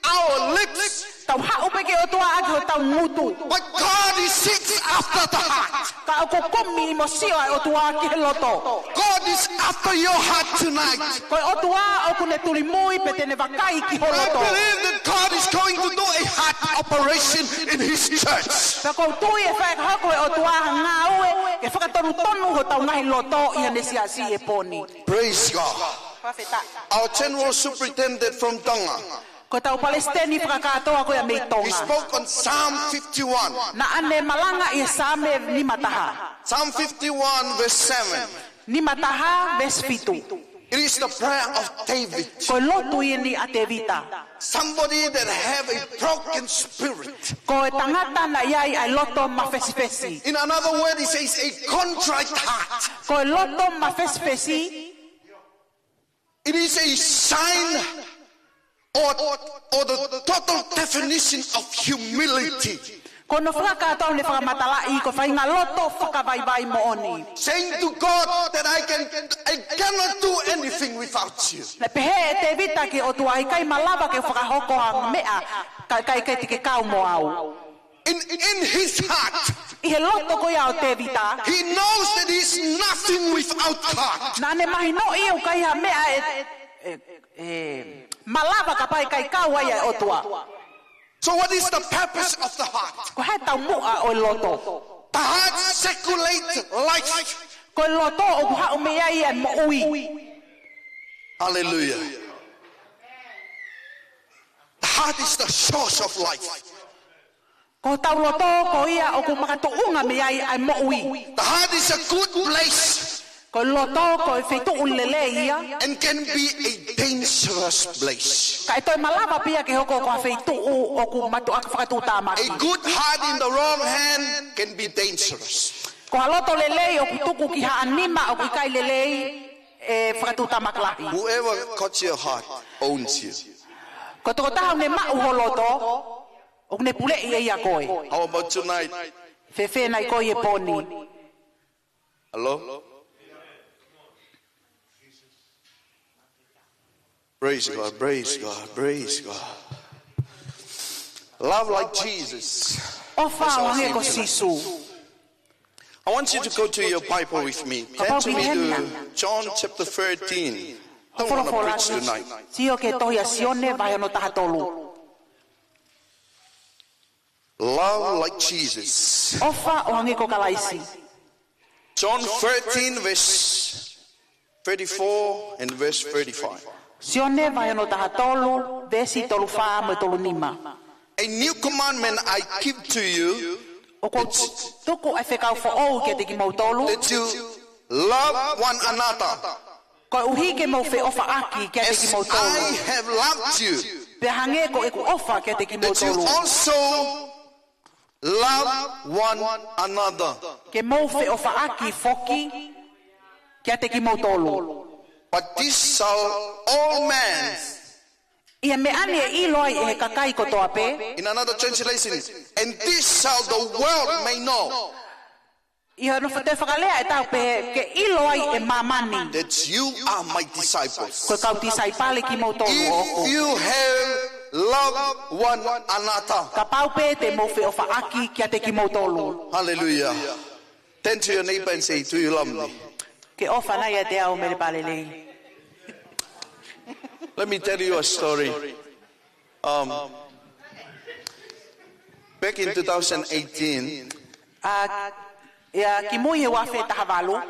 our lips. Tau hau peke o tua aki o tau ngutu. But God is seeks after the heart. Ka o ko kumi mo sio ai o tua ki he loto. God is after your heart tonight. Koe o tua o kune tuli mui pe tene wakai ki ho I loto. believe that God is going to do a heart operation in His church. Ka kou tui e whae ka koe o tua ngā ue ke whakatonu tonu ho tau ngahi loto I ane siasi e poni. Praise God. Whawheta. Our general superintendent from Tonga, Ko tau Palestini whakakatoa koe a mei he tonga. spoke on Psalm 51. Na ane malanga I same ni mataha. Psalm 51 verse 7. Ni mataha ves fitu. It is the prayer of David. Koe lotu I ni a te vita. Somebody that have a broken spirit. Koe tangata na iai ai loto ma fesi. In another word, he says a contrite heart. Koe loto ma fesi. It is a sign or the total definition of humility. Kono whakakatoa ne whakamatala I ko whainga loto whakavaibai mo oni. Saying to God that I cannot do anything without you. Le pehe te vita ki o tua I kai malava ke whakahoko ang mea kai te ke kau mo au. In his heart, I he loto ko ia o te vita. he knows that he's nothing without God. Na ne mahi no I o kai ha mea malava ka pai kai kau ai o tua. So what is the purpose of the heart? Ko hai tau mua o loto. The heart circulates life. Ko loto o ha o mea I mo ui. Hallelujah. The heart is the source of life. Ko tau loto ko ia o ku makatuunga mea I mo ui. The heart is a good place Ko loto ko fitu ulele ia. and can be a dangerous place. Kai toi malava pia ke hoko ko fitu o ku matu ak whakatuta A maki. good heart in the wrong hand can be dangerous. Ko haloto lelei o kutuku ki ha'anima o ki kai lelei e whakatuta maklahi. Whoever cuts your heart owns you. Ko toko taha ne ma'u holoto o ne pule i eia koe. How about tonight? Fefe nai koe e poni. Hello? Praise God, praise God, praise God. Love like Jesus. Ofa wange ko sisu. I want you to go to your Bible with me. Turn to me to John chapter 13. I don't want to preach tonight. Sio ke tohia sione vai no taha tolu. Love like Jesus. Ofa wange ko kalaisi. John 13 verse 34 and verse 35. Sione vai no taha tolu, vesi tolu fa mo tolu nima. A new commandment I give to you, O ko tuku e whekau fo ou ke te ki mau tolu. that you love one another Ko uhi ke mau whe ofa aki ke te ki as mau I tolu. have loved you, Pe hange ko e ku ofa ke te ki mau that you tolu. also love one another. Ke mau whe ofa aki foki ke te ki mau tolu. But this shall all men, Ia me ane e iloi e he kakai ko toa pe. in another translation, and this shall the world may know Ia no te whakalea e tau pe ke iloi e mamani. that you are my disciples, Ko kau tisai pale ki mau tolu o if oku. you have loved one another. Ka pau pe te mau whe ofa aki ke te ki mau tolu. Hallelujah. Turn to your neighbor and say, do you love me? Ke ofa nai e te au mere pale lei. Let me tell you a story. Back in 2018, Ia ki mui he wafe taha walu.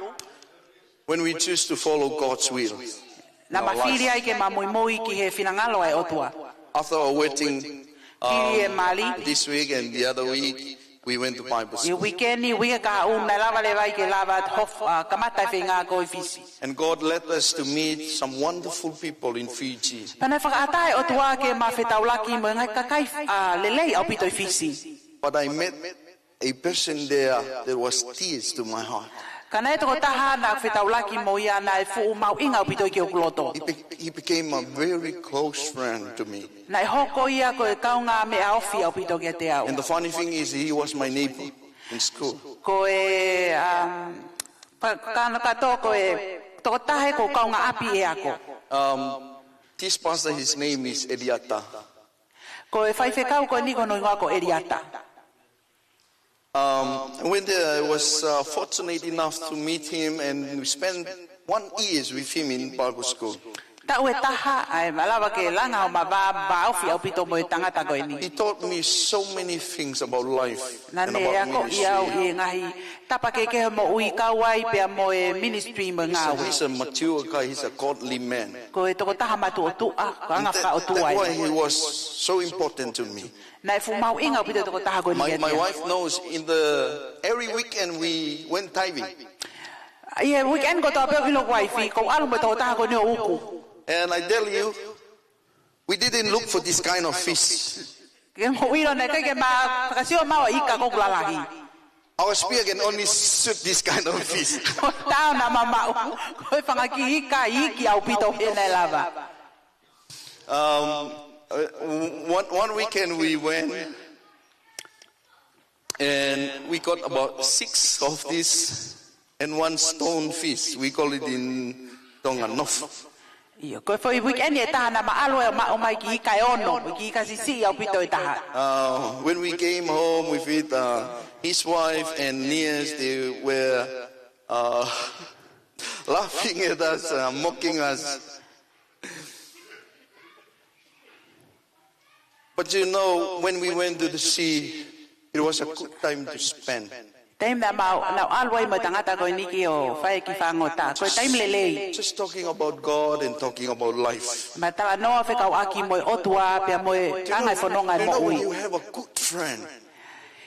when we choose to follow God's will, Na mawhiri ai ke mamui ki he finangalo ai otua. after our wedding Kiri e mali. this week and the other week, we went to Bible I school. weekendi, wika ka na lava le vai ke lava hof kamata whenga ko i fisi. And God led us to meet some wonderful people in Fiji. Pana whakaatai otua ke ma whetaulaki mo ngai kakai lelei au pito i fisi. But I met a person there that was tears to my heart. Kana e toko taha na whetaulaki mo ia na e fu mau inga au pito i ke okuloto. He became a very close friend to me. Na e hoko ia ko e kaunga me a ofi au pito ke te au. And the funny thing is, he was my neighbor in school. Ko e kana kato ko e toko tahe ko kaunga api e ako. This pastor, his name is Eliata. Ko e Faifekau ko niko no inga ko eriata. When I was fortunate enough to meet him, and we spent 1 year with him in Bible school. Ta ue taha ai malawa ke langa o ba ofi au pito mo e tangata ko ini. He taught me so many things about life Na and ne about ako ia ministry. i ngahi tapa ke mo ui kawai pe mo e ministry mo ngau. He's a mature guy, he's a godly man. Ko e toko taha matu o tu a ko anga ka o tu That's why ai. he was so important to me. Na e fu mau inga pito toko taha ko ni. My wife knows every weekend we went diving. Ia weekend ko to pe ilo wifi ko alu mo toko taha ko ni o uku. And I tell you, we didn't look for this kind of fish. Ke mo ilo na ke ma kasio ma o ika ko lalahi. Our spear can only shoot this kind of fish. Ko tao na mama ko e pangaki ika iki au pito e na lava. One weekend we went and we got about 6 of this and 1 stone fish. We call it in Tonga nof. Iyo ko foi weekend e taha na maalo e ma o mai ki ika e ono ki ika sisi au pito e taha. When we came home with it, his wife and Nias, they were laughing at us, mocking us. But you know, when we went to the sea, it was a good time to spend. Time na mau na alwai mo tangata ko niki o fai ki fangota. Ko time lelei. Just talking about God and talking about life. Mata no fe kau aki mo otua pe mo anga fononga You mo know, when ui. you have a good friend,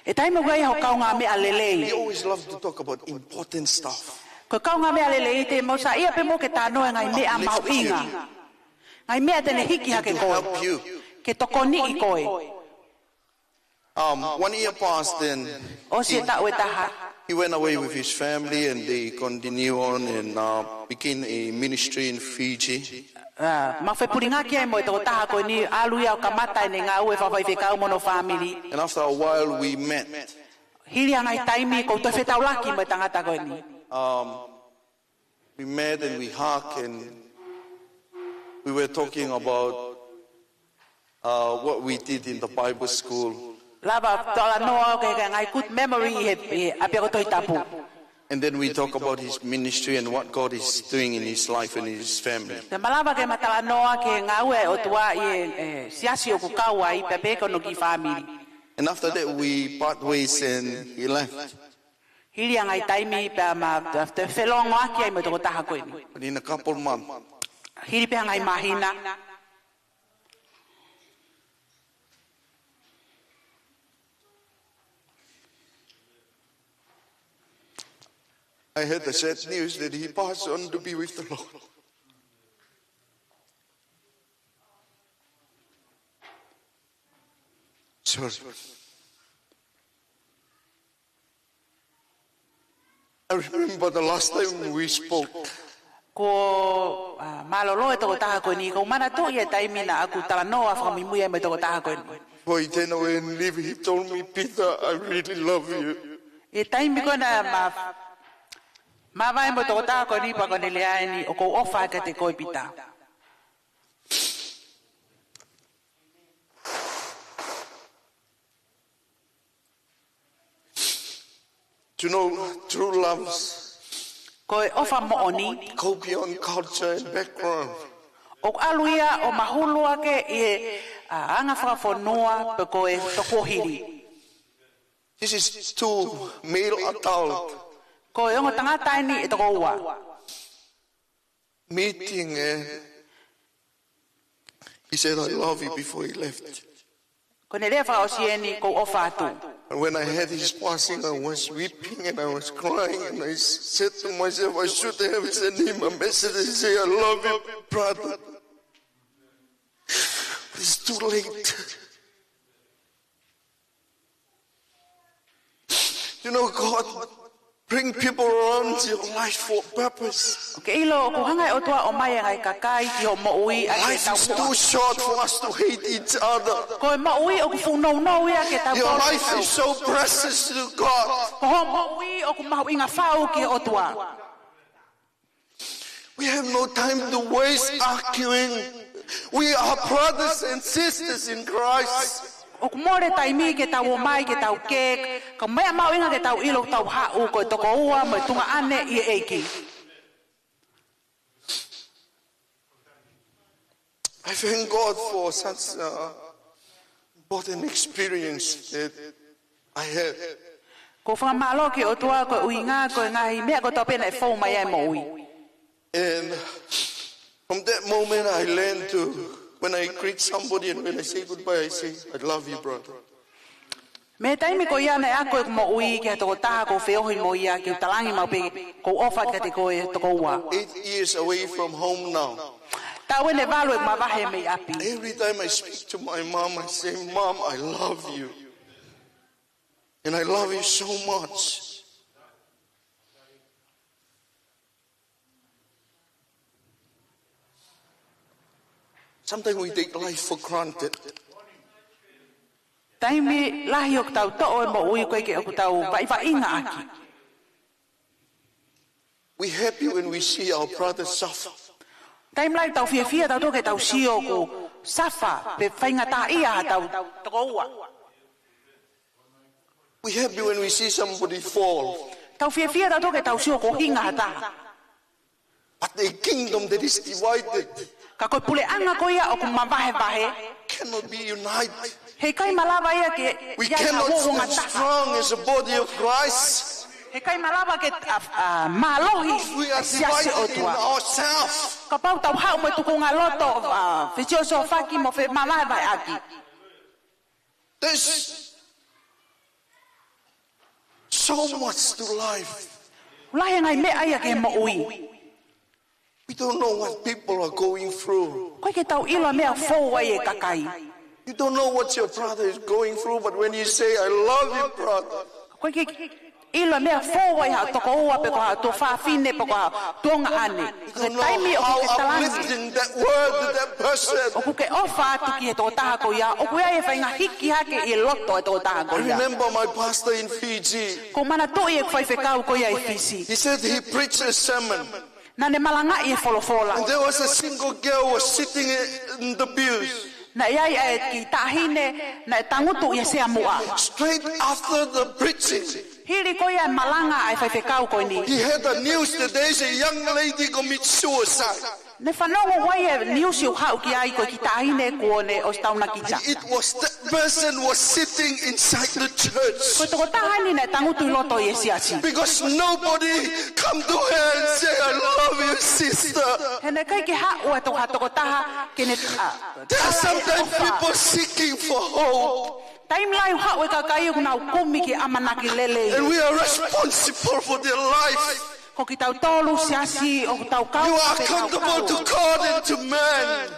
E time mo gai ho kau nga me he alelei. always loves to talk about important stuff. Ko kau nga me alelei te mo sa ia pe mo ke tano ngai me a mau inga. Ngai me tene hiki ha ke To ko. help you. Ke tokoni i koe. 1 year passed, then O si ta ue taha. He went away with his family and they continue on and begin a ministry in Fiji. Ma fe puringa ki ai mo te taha ko ni alu ia ka mata ni nga ue Faifekau mono family. And after a while we met. Hiri angai taimi ko te fetau laki mo tangata ko ni. We met and we hugged and we were talking about what we did in the Bible school. Lava tola noa ke ngai good memory he apia ko toi tapu. And then we talk about his ministry and what God is doing in his life and his family. Te malava ke matala noa ke ngaue o tua i siasi o kukaua I pepe ko no ki family. And after that we part ways and he left. Hiri angai taimi pe ma te felongo aki ai mo te taha ko ni. But in a couple months, Hiri pe angai mahina. I heard the sad news that he passed on to be with the Lord. Sorry. I remember the last time we spoke. Ko malolo e toko taha ko ni ko mana to ia taimi na aku tala noa fa mi muia me toko taha ko ni. Before he turned away and leave, he told me, Peter, I really love you. E taimi ko na ma vai mo toko taha ko ni pa ko ni le ai ni o ko ofa ka te koi pita. To know true love Ko e ofa mo oni go beyond culture and background. o aluia o mahulua ke e anga whakafonua pe ko e tokohiri. This is two male adult Ko e ongo tangata ni e toko ua. meeting and he said, I love you before he left. Ko ne rea whakaosieni ko ofa atu. And when I had his passing, I was weeping and I was crying and I said to myself, I should have sent him a message and say, I love you, brother. But it's too late. You know, God bring people around your life for purpose. Ke ilo ko hanga o toa o mai ngai kakai ki ho mo ui a ke Life is tau. too short for us to hate each other. Ko mo ui o ku fu no no ia ke tau. Your life is so precious to God. Ko ho mo ui o ku mau inga fau ki o toa. We have no time to waste arguing. We are brothers and sisters in Christ. O ku more taimi ke tau o mai ke tau ke ko mea mau inga ke tau ilo tau hau ko toko ua mo tunga ane I eiki. I thank God for such important experience that I had. Ko whanga malo ki o toa ko uinga ko ngahi mea ko tau pena e fau mai ai mo ui. And from that moment I learned to, when I greet somebody and when I say goodbye, I say, I love you, brother. Me taimi ko ia nei ako e mo ui ke toko taha ko whiohi mo ia ki talangi mau pe ko ofa ke te koe toko ua. 8 years away from home now. Tau ene valo e mawahe me api. Every time I speak to my mom, I say, Mom, I love you. And I love you so much. Sometimes we take life for granted. Taimi lahi o tau to'o e mo ui koe ke o tau vai inga aki. We're happy when we see our brothers suffer. Taimi lai tau fia tau toke tau sio ko safa pe whainga ta ia tau toko ua. We're happy when we see somebody fall. Tau fia tau toke tau sio ko hinga ta. But the kingdom that is divided Ka koe pule anga ko ia o ku mawahe cannot be united. He kai malawa ia ke We ia cannot wonga stand taha. strong as a body of Christ. He kai malawa ke malohi We are siasi o divided in tua. ourselves. Ka pau tau hau mo tukunga loto whitio so whaki mo whi mamahe vai aki. There's so much to life. Ulahi ngai mea ia ke mo ui. We don't know what people are going through. Koe ke tau ilo mea fōu ai e kakai. You don't know what your brother is going through, but when you say, I love you, brother, Koe ke Ilo mea forward ha toko ua pe ko ha to fa fine pe ko ha tonga ane. You don't know how uplifting that word to that person. Oku ke ofa atu ki he tō taha ko ia. Oku ia e whainga hiki hake I loto e tō taha ko I ia. remember my pastor in Fiji. Ko mana tō I e Faifekau ko ia I Fiji. He said he preached a sermon. Na ne malanga I e wholofola. And there was a single girl was sitting in the pews. Na iai e ki tahine na tangutu I se amua. Straight after the preaching, Hiri ko ia malanga ai Faifekau ko ni. he had the news that there is a young lady commit suicide. Ne whanongo wai e niusi o hau ki ai ko ki tahine ko ne o stauna ki ta. It was that person was sitting inside the Ko church. toko tahani na tangutu I loto I siasi. Because nobody come to her and say, I love you, sister. Hene kai ki hau e toko taha kene There are sometimes people seeking for hope. Time lai hau e ka kai o na komi ki amanaki lele. And we are responsible for their life. Ko ki tau tolu siasi o tau kau. You are accountable to God and to man.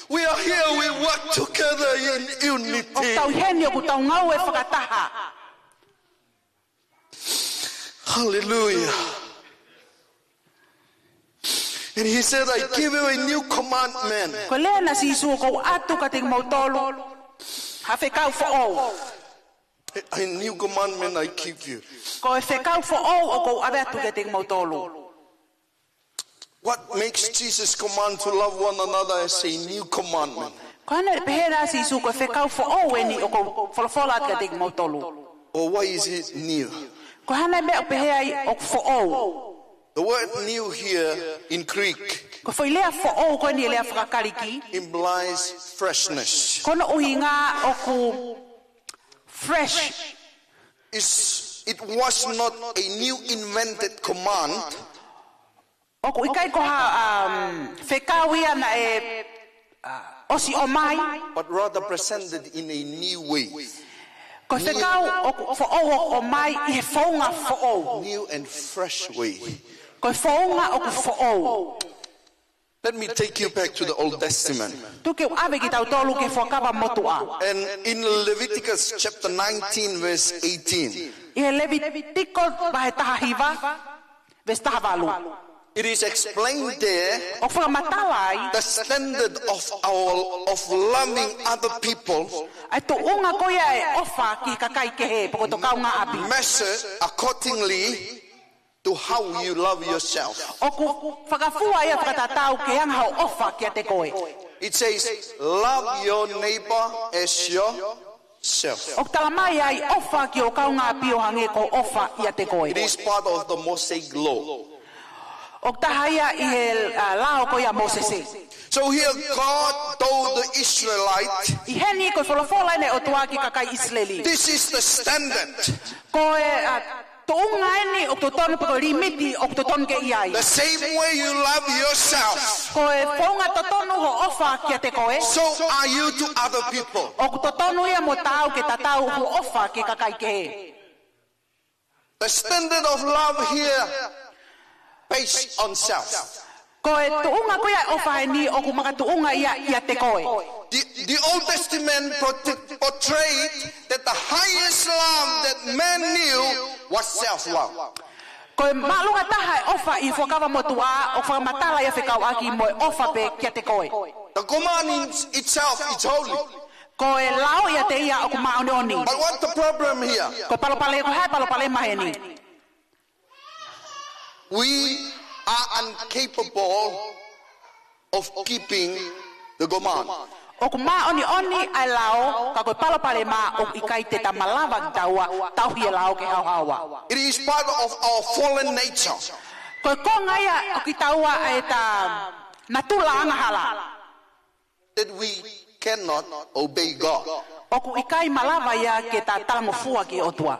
We are here, we work together in O unity. tau heni o tau ngau e whakataha. Hallelujah. And he said, I give you a new commandment. Ko lea na si isu ko atu ka ting mau tolu. Hawhekau fo o. A new commandment I give you. Ko e whekau fo o ko awe atu ka ting mau tolu. What makes Jesus command to love one another as a new commandment? Ko hana pehera si isu ko e whekau fo o e ni o ko wholofola ka ting mau tolu. Or why is it new? Ko hana mea o pehea o fo o. The word new here in Greek Ko whailea fo o ko ni lea whakakariki. implies freshness. Kono uhinga o ku fresh. It was not a new invented command, O ku ikai ko ha whekau ia na e osi o mai. but rather presented in a new way. Ko whekau o ku fo o mai I he whaunga fo o. New and fresh way. Ko whaunga o ku fo o. Let me take you back to the Old Testament. Tuke u awe ki tau tolu ke whakawa motua. And in Leviticus chapter 19 verse 18, I he Levitiko wahe taha hiva. Ves taha walu. it is explained there O whakamatala ai. the standard of loving other people Ai to unga ko ia e ofa ki kakai ke he. Poko to kaunga api. measured accordingly to how you love yourself. O ku whakafua ia whakatatau ke anga o ofa ki a te koe. It says, love your neighbor as yourself. O talamai ai ofa ki o kaunga api o hange ko ofa i a te koe. It is part of the Mosaic law. O tahaia I he lao ko ia Mosese. So here God told the Israelites, I heni ko wholofola ne o tua ki kakai Israeli. this is the standard. Ko e to unga eni o to tonu pako limiti o to tonu ke iai. The same way you love yourself, Ko e whaunga to tonu ho ofa ki a te koe. so are you to other people. O to tonu ia mo tau ke tatau ho ofa ki kakai ke he. The standard of love here based on self. Ko e to unga ko ia ofa e ni o ku maka to unga ia i a te koe. The Old Testament portrayed that the highest love that man knew was self-love. Ko e malunga taha e ofa I whakawa motua o whakamatala ia whekau aki mo e ofa pe ki a te koe. The command in itself is holy. Ko e lao ia te ia o ku maone oni. But what's the problem here? Ko palopale ko hai palopale maheni. We are incapable of keeping the command. O ku maoni oni ai lao ka ko palopale ma o ikai te tamalava taua tau hi lao ke hawa. It is part of our fallen nature. Ko konga ia o ki taua e ta natula anga hala. That we cannot obey God. O ku ikai malava ia ke ta talangofua ki o tua.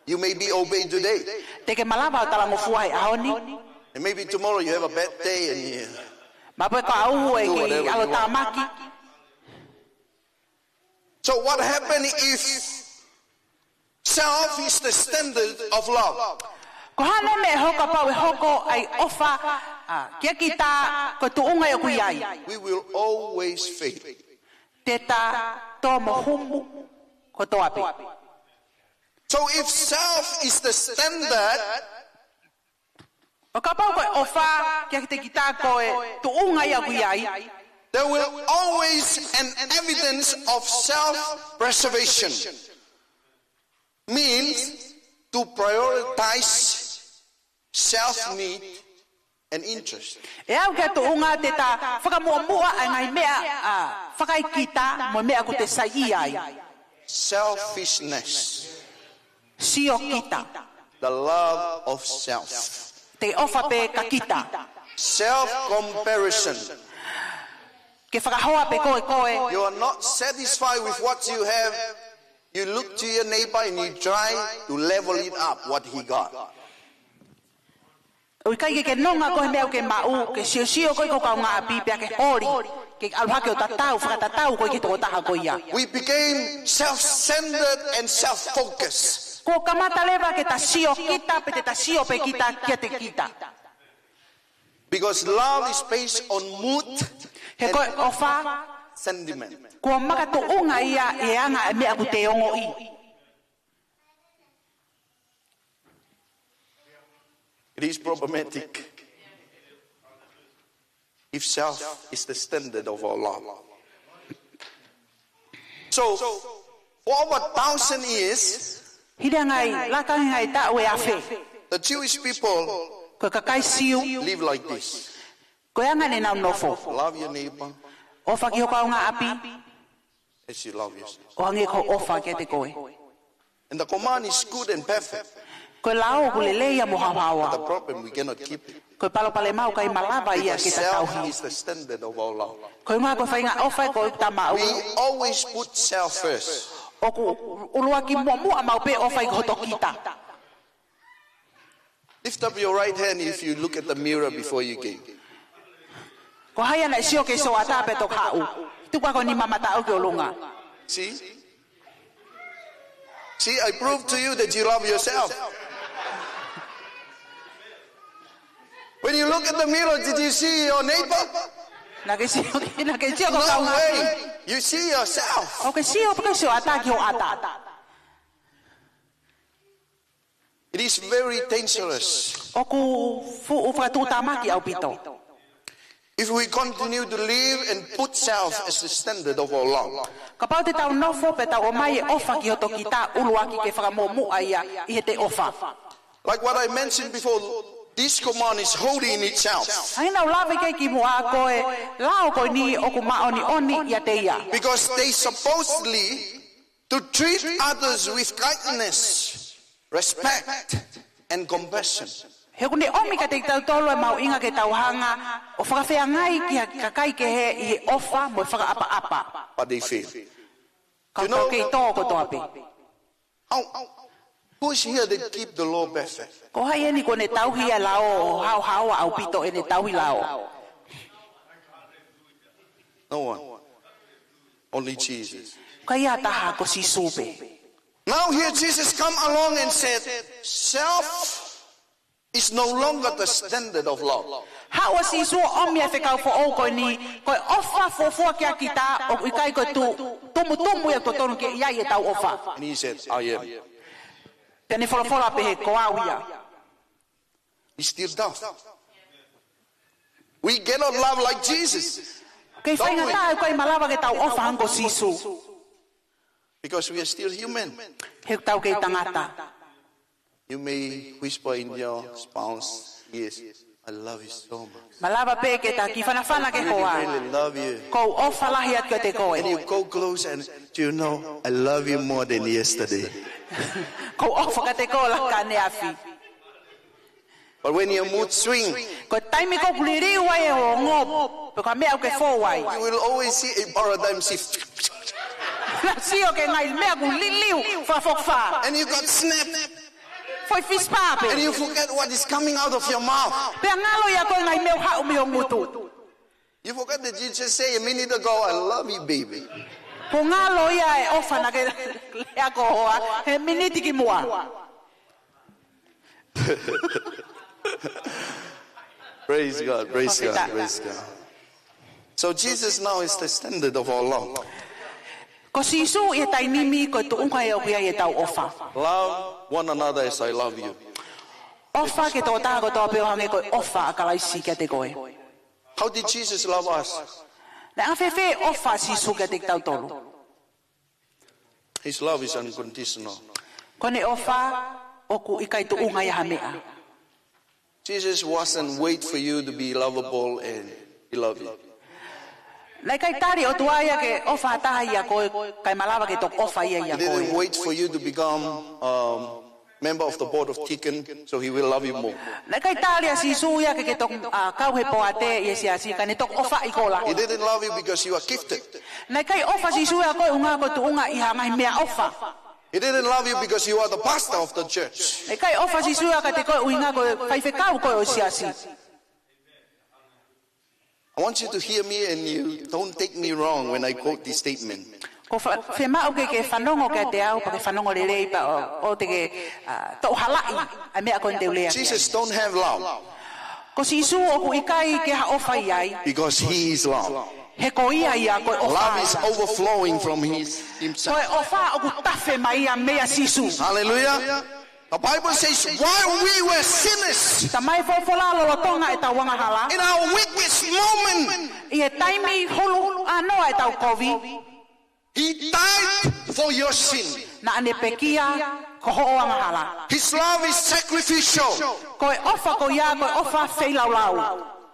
You may be obeyed today, Te ke malava o talangofua e aoni. and maybe tomorrow you have a bad day and you... Ma pe ka au e ki alo tamaki. So what happens if self is the standard of love? Ko hana me hoka pau e hoko ai ofa kia ki ta ko tuunga e kui ai. We will always fail. Te ta tō mohumu ko tō api. So if self is the standard, O ka pau koe ofa kia te kita koe tu unga ia kuiai. there will always an evidence of self-preservation. Means to prioritize self-need and interest. E au kia tu unga te ta whakamuamua ai ngai mea whakaikita mo mea ko te sai iai. Selfishness, Sio kita. the love of self. Te ofa pe ka kita. Self-comparison. Ke whakahoa pe koe. You are not satisfied with what you have. You look to your neighbor and you try to level it up, what he got. Ui kai ke nonga koe mea ke mau, ke sio koe ko kaunga api pia ke hori. Ke alhake o tatau, whakatatau koe ke toko taha koe ia. We became self-centered and self-focused. Ko kamata lewa ke ta sio kita, pe te ta sio pe kita, kia te kita. Because love is based on mood He koe ofa, sentiment. ko maka tu unga ia e anga e mea ku te ongo i. It is problematic if self is the standard of our love. So, for over 1,000 years, Hida ngai, lakangi ngai ta ue afe. the Jewish people Koe kakai siu, live like this. koe anga ne nau nofo. Love your neighbor Ofa ki hoka unga api, as you love yourself. o hange ko ofa kia te koe. And the command is good and perfect. Koe lao ku leleia mo The hawawa. problem, we cannot keep it. Koe palopale mau kai malava ia Because ki ta self tauhi. is the standard of our love. Koe ngā koe whainga ofa koe ta mau. We always put self first. O ku urua ki mua mau pe ofa i koto kita. Lift up your right hand if you look at the mirror before you came. Ko haia na sio ke so ata pe tok hau. Tupa ko ni mamata o ke olunga. See? See, I proved to you that you love yourself. When you look at the mirror, did you see your neighbor? Na ke sio ko No kaunga. way. You see yourself. O ke sio pe sio ata ki ho ata. It is very dangerous O ku fu o fa tu tamaki au pito. if we continue to live and put self as the standard of our love. Ka pau te tau nofo pe tau o mai e ofa ki hoto kita ulua ki ke whakamomu ia i he te ofa. Like what I mentioned before, this command is holy in itself. Haina o lawe kei ki mua koe, lao koe ni o ku maoni oni ia te ia. Because they supposedly to treat others with kindness, respect, and compassion. He kune omi ka te tau tolo e mau inga ke tau hanga, o whakawhea ngai ki ka kai ke he i he ofa mo whaka apa. But they fail. Ka You know- tau kei tō ko tō api. Who is here that keep the law perfect? Ko hai eni ko ne tauhi a lao, hau hawa au pito e ne tauhi lao. No one. Only Jesus. Ka ia taha ko si supe. Now here Jesus come along and said, self is no longer the standard of love. Hawa si su omi e whekau fo o koe ni, koe ofa fo kia kita, o ikai koe tumu e totonu ke iai e tau ofa. And he said, I am. Tene wholafola pe he koawia. He still does. We cannot love like Jesus Kei whainga tae koe malawa ke tau ofa hanko sisu. because we are still human. He tau kei tangata. You may whisper in your spouse, yes, I love you so much. Malawa pe ke ta ki whanawhana ke I hoa. really love you. Ko ofa lahi at koe te koe. And you go close and do you know, I love you more than yesterday. Ko ofa ka te koe la ka ne afi. But when your mood swing, Ko taimi ko kuliriu ai e o ngop. Pe ka mea ke fōwai. you will always see a paradigm shift. Sio ke ngai mea ku liliu whafokfa. And you got snapped. Foi fispape. And you forget what is coming out of your mouth. Pe ngalo ia koe ngai meu hau mi o ngutu. You forgot that you just say a minute ago, I love you, baby. Po ngalo ia e ofa na ke lea ko hoa. He miniti ki mua. Praise God, praise God, praise God. So Jesus now is the standard of our love. Ko si Isu e tainimi ko tuunga e okia e tau ofa. Love one another as I love you. Ofa ke tō tāko tō peo hange koe ofa a kalaisi kia te koe. How did Jesus love us? Na awhewhe ofa si Isu kia te tau tolu. His love is unconditional. Kone ofa oku ikai tuunga e hamea. Jesus wasn't wait for you to be lovable and he loved you. Nai kai tari o tuaia ke ofa hataha ia koe kai malawa ke tok ofa ia He ia didn't koe. wait for you to become member of the board of Tikkun, so he will love you more. Nai kai tari a si Isu ia ke tok kau he poate ia si asi ka ne tok ofa i kola. He didn't love you because you are gifted. Nai kai ofa si Isu ia koe unga ko tuunga i hangai mea ofa. He didn't love you because you are the pastor of the church. Nai kai ofa si Isu ia ka te koe uinga koe Faifekau koe o si asi. I want you to hear me and you don't take me wrong when I quote this statement. Ko whema o ke whanongo ke te au, pa ke whanongo le rei pa o te ke tau halai, a mea kon te ulea. Jesus don't have love Ko si Isu o ku ikai ke ha ofa iai, because he is love. he ko ia ia koe Love is ofa. overflowing from himself. Koe ofa o ku tafe mai a mea si Isu. Hallelujah. The Bible says, while we were sinners, Ta mai fofola lolo tonga e tau wanga hala, in our weakest moment, i e taimi hulu anoa e tau kovi, he died for your sin. na ane pekia ko ho wanga hala. His love is sacrificial. Koe ofa ko ia, koe ofa feilau.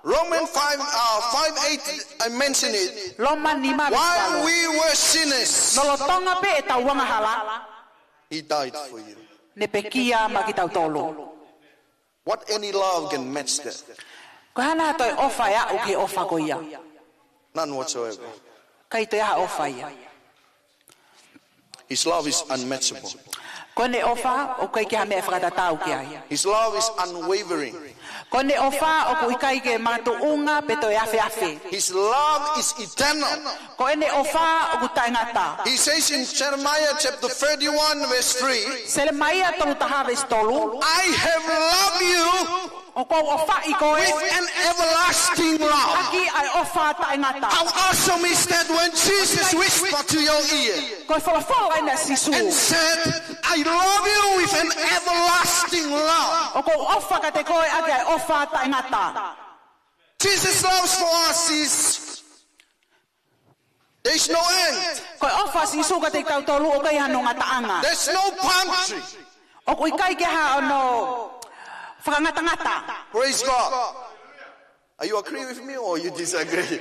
Romans 5:8, I mentioned it. Loma ni ma While we were sinners, lolo tonga pe e tau wanga hala, he died for you. ne pekia ma ki tau tolu. What any love can match that? Ko hana toi ofa ia o ke ofa ko ia. None whatsoever. Kai toi ha ofa ia. His love is unmatchable. Ko ne ofa o kai ke ha mea whakatatau ke ai. His love is unwavering. Ko ne ofa o ku ikai ke matu unga pe toi afe. His love is eternal. Ko ene ofa o ku taingata. He says in Jeremiah chapter 31 verse 3, Sele maia tolu taha ves tolu. I have loved you O ko ofa i koe. with an everlasting love. Aki ai ofa taingata. How awesome is that when Jesus whispered to your ear Ko whalafola ina sisu. and said, I love you with an everlasting love. O ko ofa ka te koe aki ai ofa taingata. Jesus' love for us is, there's no end. Ko ofa sisu ka te tau tolu o kai hanonga taanga. There's no boundary. O ku ikai ke ha ono whakangata. Praise God. Are you agree with me or you disagree?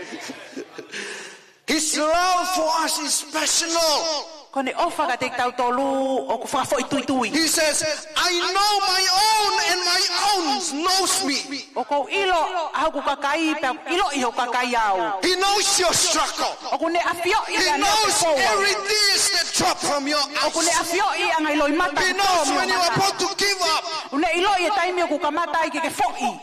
His love for us is personal. Ko ne ofa ka te tau tolu o ku whakafo i tui. He says, I know my own and my own knows me. O ko ilo au ku kakai pe ilo i ho kakai au. He knows your struggle. O ku ne afio i He ana knows te every koa. tears that drop from your O ku ne eyes. afio i anga ilo i mata. He knows when you are about to give up. O ne ilo i e taimi o ku kamata i ke fo'i.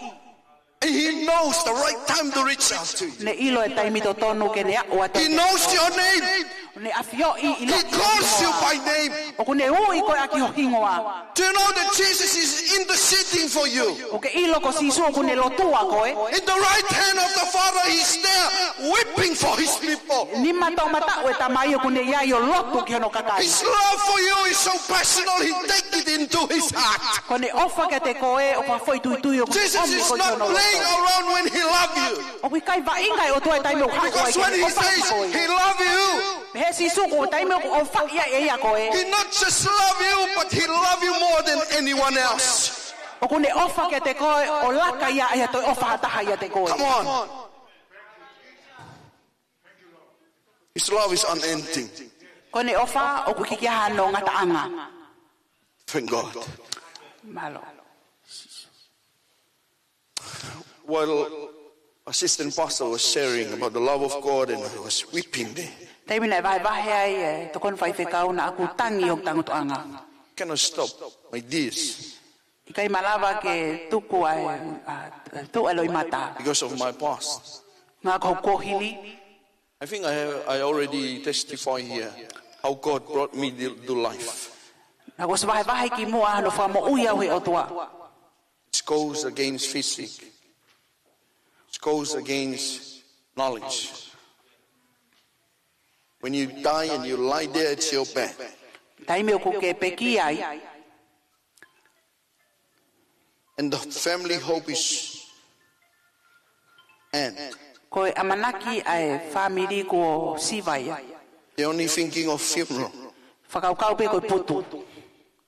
And he knows the right time to reach out to you. Ne ilo e taimi to tonu ke ne o atu. He knows your name. O ne afio i ilo He calls you by name. O ku ne ui koe aki ho hingoa. Do you know that Jesus is interceding for you? O ke ilo ko sisu o ku ne lotua koe. In the right hand of the Father, he's there weeping for his people. Ni mata o mata o e tamai o ku ne iai o lotu ki hono kakai. His love for you is so personal, he takes it into his heart. Ko ne ofa ke te koe o pa foi tui o ku Jesus is not playing around when he loves you. O ku kai va ingai o tua e taimi o hako Because when he says he loves you, He sisu ko taimi o fa ia e ia koe. he not just loves you, but he loves you more than anyone else. O ku ne ofa ke te koe o laka ia ia toi ofa hataha ia te koe. Come on. His love is unending. Ko ne ofa o ku kiki hano ngata anga. Thank God. Malo. While assistant pastor was sharing about the love of God and I was weeping there, Taimi nei vai vahe ai e to kon Faifekau na aku tangi o tango to anga. cannot stop my tears I kai malawa ke tuku ai tu aloi mata. because of my past. Nga ko kohili. I think I already testified here how God brought me to life. Na ko se vahe ki mua no fa mo uia he o tua. It goes against physics. It goes against knowledge. When you die and you lie there at your bed, Taimi o ko ke peki ai. and the family hope is end. Ko amanaki ai family ko sivai. They're only thinking of funeral. Whakaukau pe ko putu.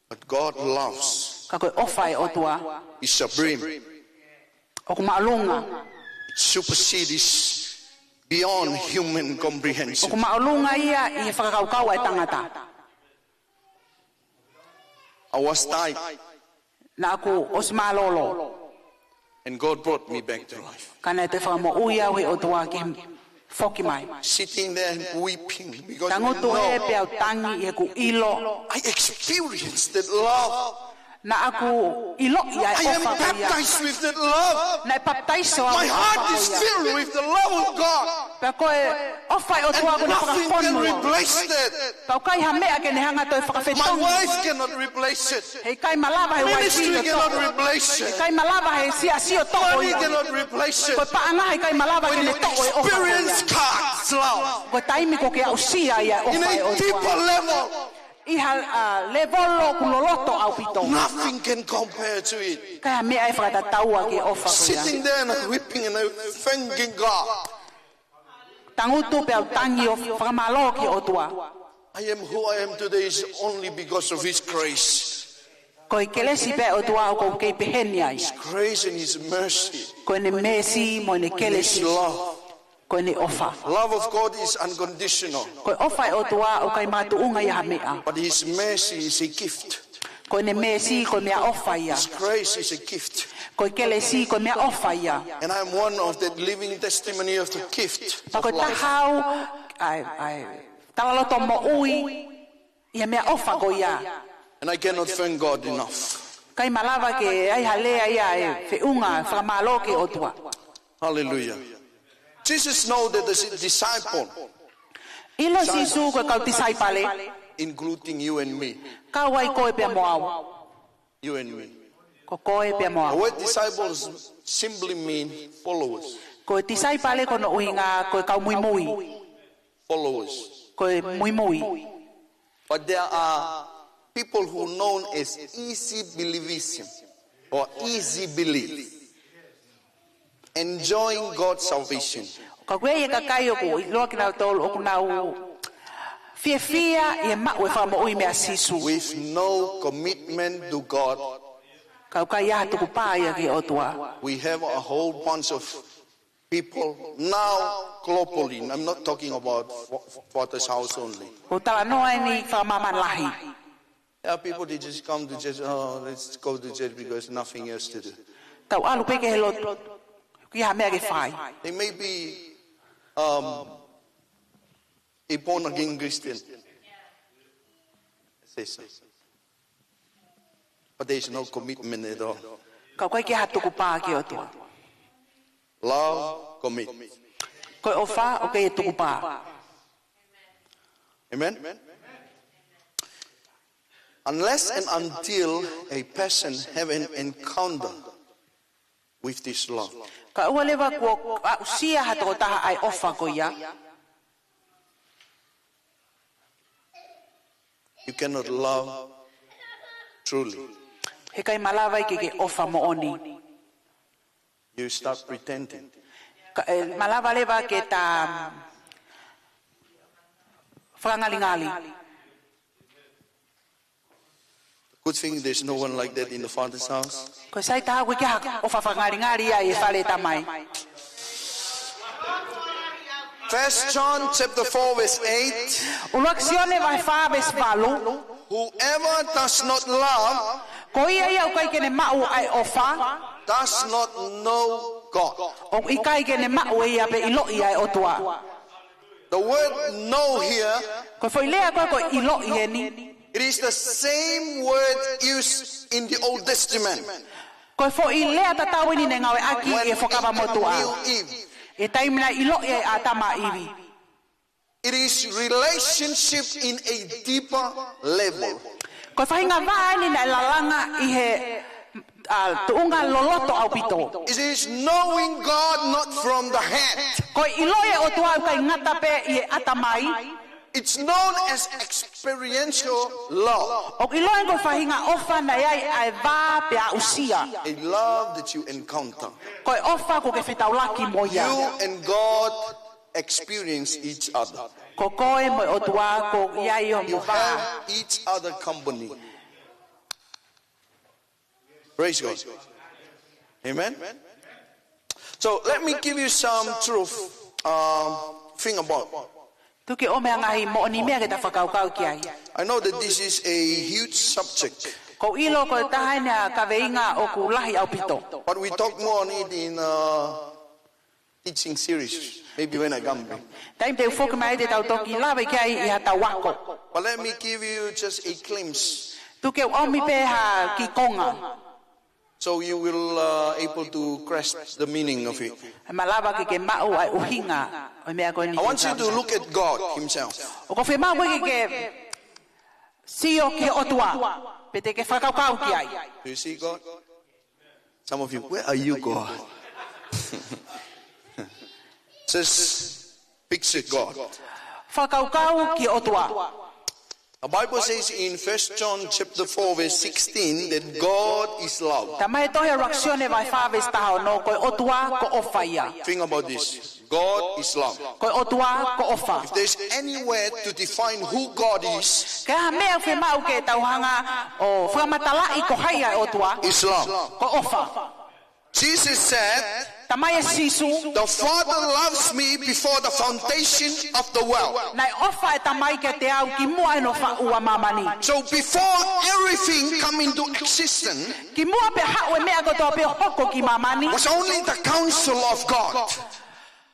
But God loves. Ka ko ofai o tua. It's supreme. O ko maalunga. It supersedes beyond human O comprehension. ko maalunga ia I whakaukau ai tangata. I was died, Na aku osmalolo. and God brought me back to life. Kana te whakamo uia we o tua ki whoki mai. Sitting there and weeping because Tangoto e no, pe au tangi I ku ilo. I experienced that love. Na aku ilo ia I e am ofa ko ia. baptized with that love. Na e baptaiso au My heart is filled with the love of God. Pe koe ofai o tua ko And na nothing can whakaponu. replace that. Kau kai ha mea ke ne hanga toi My whakawhetongi. wife cannot replace it. Hei kai malava he Ministry waipiro cannot toko. replace Hei it. kai malava he sia sio toko Money ia. cannot replace it. Koe paanga hei kai malava ke When ne you toko e ofa ko experience ia. God's love Koe taimi ko ke au sia ia in ofai o a deeper tua. level, Iha levolo kuloloto au pito. nothing can compare to it. Kai ha mea e whakatataua ke ofa ko ia. Sitting there and weeping and thanking God. Tangutu pe au tangi o whakamalo ke o tua. I am who I am today is only because of His grace. Koe kelesi pe o tua o ko kei peheni ai. Grace and His mercy. Koe ne mesi mo ne His kelesi. love. Koe ne ofa. Love of God is unconditional, Koe ofa o tua o kai matu unga ia mea. but His mercy is a gift. Koe ne mesi koe mea ofa ia. His grace is a gift. Koe kelesi koe mea ofa ia. And I'm one of the living testimony of the gift Pa of koe life. tahau, talaloto mo ui, ia mea ofa ko ia. And I cannot thank God enough. Kai malava ke ai halea ia e whiunga whakamalo ke o tua. Hallelujah. Jesus know that the disciple, Ilo sisu koe kau tisai pale, including you and me, kau ai koe pia moau. you and me. Ko koe pia The moau. word disciples simply mean followers. Koe tisai pale kono uinga koe kau mui mui. Followers. Koe mui mui. But there are people who known as easy believism or easy belief, enjoying God's salvation. Ka koe e kakai o ko iloa ki nau tolu o kunau fia i e mau e whamo ui mea sisu. With no commitment to God. Kau kai aha tuku pāia ki o tua. We have a whole bunch of people now globally. I'm not talking about Father's house only. Ko tala noa ni whamaman lahi. There are people that just come to church, oh, let's go to church because nothing else to do. Tau alu peke he lotu. Ki ha mea ke whai. They may be a born again Christian. Say so. But there is no commitment at all. Kau kai ki ha tuku pā ki o tua. Love, commit. Koe o wha o kei e tuku pā. Amen? Unless and until a person have an encounter with this love, Ka ua lewa kua usia ha toko taha ai ofa ko ia. you cannot love truly. He kai malawai ke ofa mo oni. You start pretending. Malawa lewa ke ta whangalingali. Good thing there's no one like that in the Father's house. Ko sai taha koe ki ha ofa whangalingali ai e whale tamai. 1 John chapter 4 verse 8. Uluaksione vai whabes valu. Whoever does not love Ko ia ia o kai kene mau ai ofa. does not know God. O i kai kene mau ia pe ilo ia o tua. The word know here, Ko foi lea koe ko ilo ia ni. it is the same word used in the Old Testament. Ko foi lea tatau ni ne ngawe aki When e whakapa motua. knew Eve. E taimina ilo ia a tama iwi. It is relationship in a deeper level. Ko whainga vaani na lalanga i he tuunga loloto au pito. It is knowing God not from the head, Ko ilo ia o tua kai ngata pe i e atamai. It's known as experiential love. O iloa ko fahinga ofa na yai ai va pe a usia. A love that you encounter. Ko ofa ko ke fitaulaki mo ya. You and God experience each other. Ko koe mo o tua ko yai o You mo va. have each other company. Praise God. Amen. So let me give you some truth thing about. Tuki o me ngahi mo ni mea ke ta whakaukau ki ai. I know that this is a huge subject, Ko ilo ko tahana ka veinga o ku lahi au pito. but we talk more on it in teaching series, maybe when I come back. Taim te ufoka mai te tau toki lawe ki ai I hata wako. But let me give you just a glimpse, Tuki o mi pe ha ki konga. so you will able to grasp the meaning of it. Malawa ke mau ai uhinga. O mea ko ni. I want you to look at God Himself. O ko whemau koe ke sio ki otua. Pete ke whakaukau ki ai. Do you see God? Some of you, where are you, God? Just picture God. Whakaukau ki otua. The Bible says in 1 John chapter 4 verse 16 that God is love. Tamai tohe raksione vai whaves taho no koe otua ko ofa ia. Think about this. God is love. Koe otua ko ofa. If there's any way to define who God is, Ke ha mea whemau ke tauhanga o whamatalai ko haia otua is love. ko ofa. Jesus said, Tamai e sisu. the Father loves me before the foundation of the world. Nai ofa e tamai ke te au ki mua eno whaua mamani. So before everything come into existence, Ki mua pe hau e mea kotoa pe hoko ki mamani. was only the counsel of God.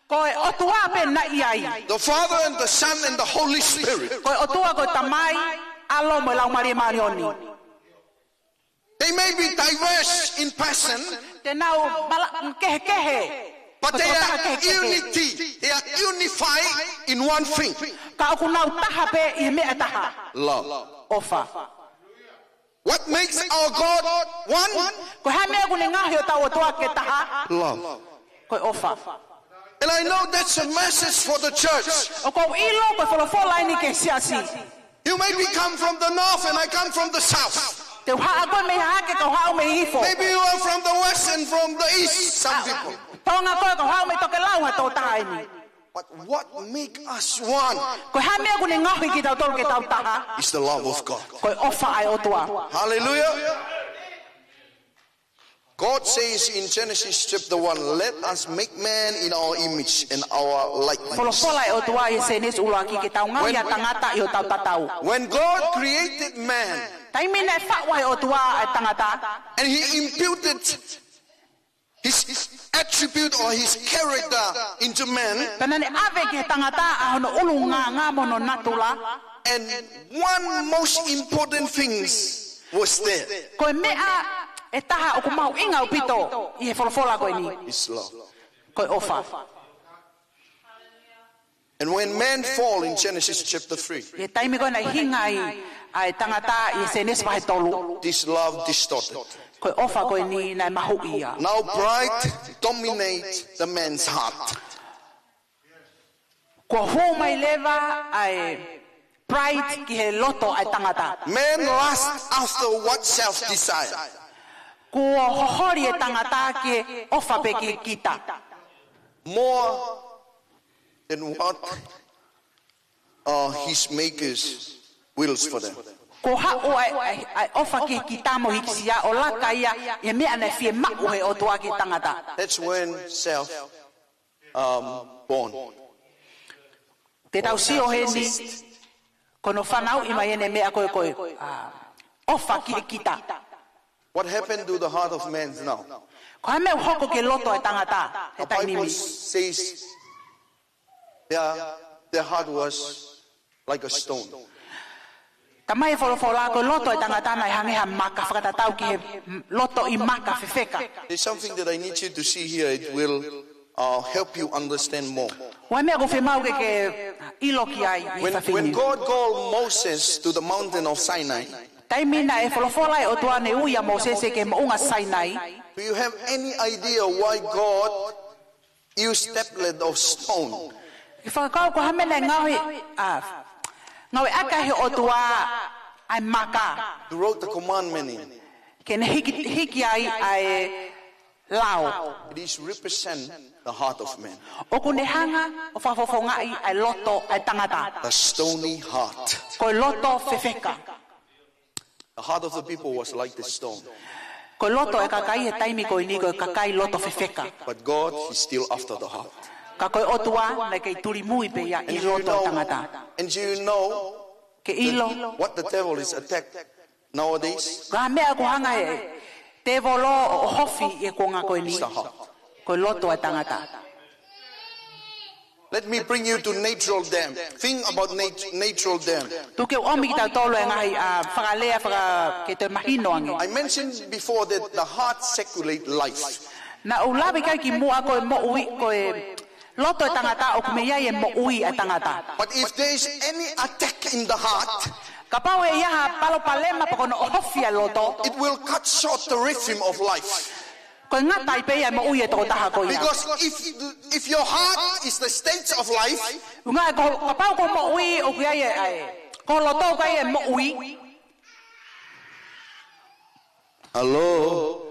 Koe otua pe na iai. The Father and the Son and the Holy Spirit. Koe otua ko tamai alo mo lau maria marioni. They may be diverse in person, Te nau kehe kehe. but they are unity. They are unified in one thing. Ka oku nau taha pe I mea taha. Love. Ofa. What makes our God one? Koe ha mea kune ngahi o tau otua ke taha. Love. Koe ofa. And I know that's a message for the church. O kou ilo koe wholofola ini ke siasi. You maybe come from the north and I come from the south. Te uhaa koe me hake kau hau me hifo. Maybe you are from the west and from the east, some people. Tonga koe kau hau me toke lau ha tau taha ini. But what makes us one Koe ha mea kune ngahi ki tau tolu ke tau taha. is the love of God. Koe ofa ai otua. Hallelujah. God says in Genesis chapter 1, let us make man in our image and our likeness. Wholofola e otua I se nes ula ki ke tau ngahi a tangata I o tau tatau. When God created man Taimina e whakwa e otua e tangata. and he imputed his attribute or his character into man, Pena ne ave ke tangata a hono ulu ngā mono natula. and one most important thing was there. Koe mea e taha o kumau inga o pito I he wholofola koe ni. It's love. Koe ofa. And when man fall in Genesis chapter 3, E taimi koe na hinga ai tangata I se nes wahe tolu. this love distorted. Koe ofa koe ni nai mahu ia. Now pride dominates the man's heart. Ko hou mai leva ai pride ki he loto ai tangata. Man lusts after what self-desire. Ko hohori e tangata ki ofa pe ki kita. More than what his makers wills for them. Ko hao ai ofa ki kita mo hikisia o laka ia e mea na fie ma'u he o tua ki tangata. That's when self born. Te tau si o he ni kono whanau I mai ene mea koe ofa ki kita. What happened to the heart of man now? Ko ha mea hoko ke loto e tangata. He The tai Bible nimi. says their heart was like a stone. Tamai wholofola ko loto e tangata nai hangeha maka whakatatau ki he loto I maka whewheka. There's something that I need you to see here. It will help you understand more. Wai mea ko whemau ke ilo ki ai I When whawhini. God called Moses to the mountain of Sinai, Taimina e wholofola e o tua ne uia Mosese ke maunga Sinai. do you have any idea why God used tablet of stone? I whakakau ko hamena ngahi Ngau aka he o tua ai maka. He wrote the commandment in. Ke ne hiki ai lao. It is represent the heart of man. O kune hanga o whafofongai ai loto ai tangata. The stony heart. Ko loto fefeka. The heart of the people was like the stone. Ko loto e kakai he taimi ko ini ko kakai loto fefeka. But God is still after the heart. Ka koe otua na kei turi mui pe ia I loto tangata. And you know Ke ilo. what the devil is attacked nowadays? Ka mea ko hanga e te volo o hofi e ko ngā koe ni. It's the heart. Ko loto e tangata. Let me bring you to natural dam. Think about natural dam. Tu ke omi ki tau tolo e ngai whakalea ke te mahino ange. I mentioned before that the heart circulate life. Na ulawe kai ki mua ko e mo ui ko e loto e tangata o kume iai e mo ui e tangata. But if there is any attack in the heart, Ka pau e iaha palo palema pa kono o hofi e loto. it will cut short the rhythm of life. Ko ngata I pe ia mo ui e toko taha ko ia. Because if your heart is the state of life, Unga ka pau ko mo ui o kuia e ai. Ko loto kai e mo ui. hello,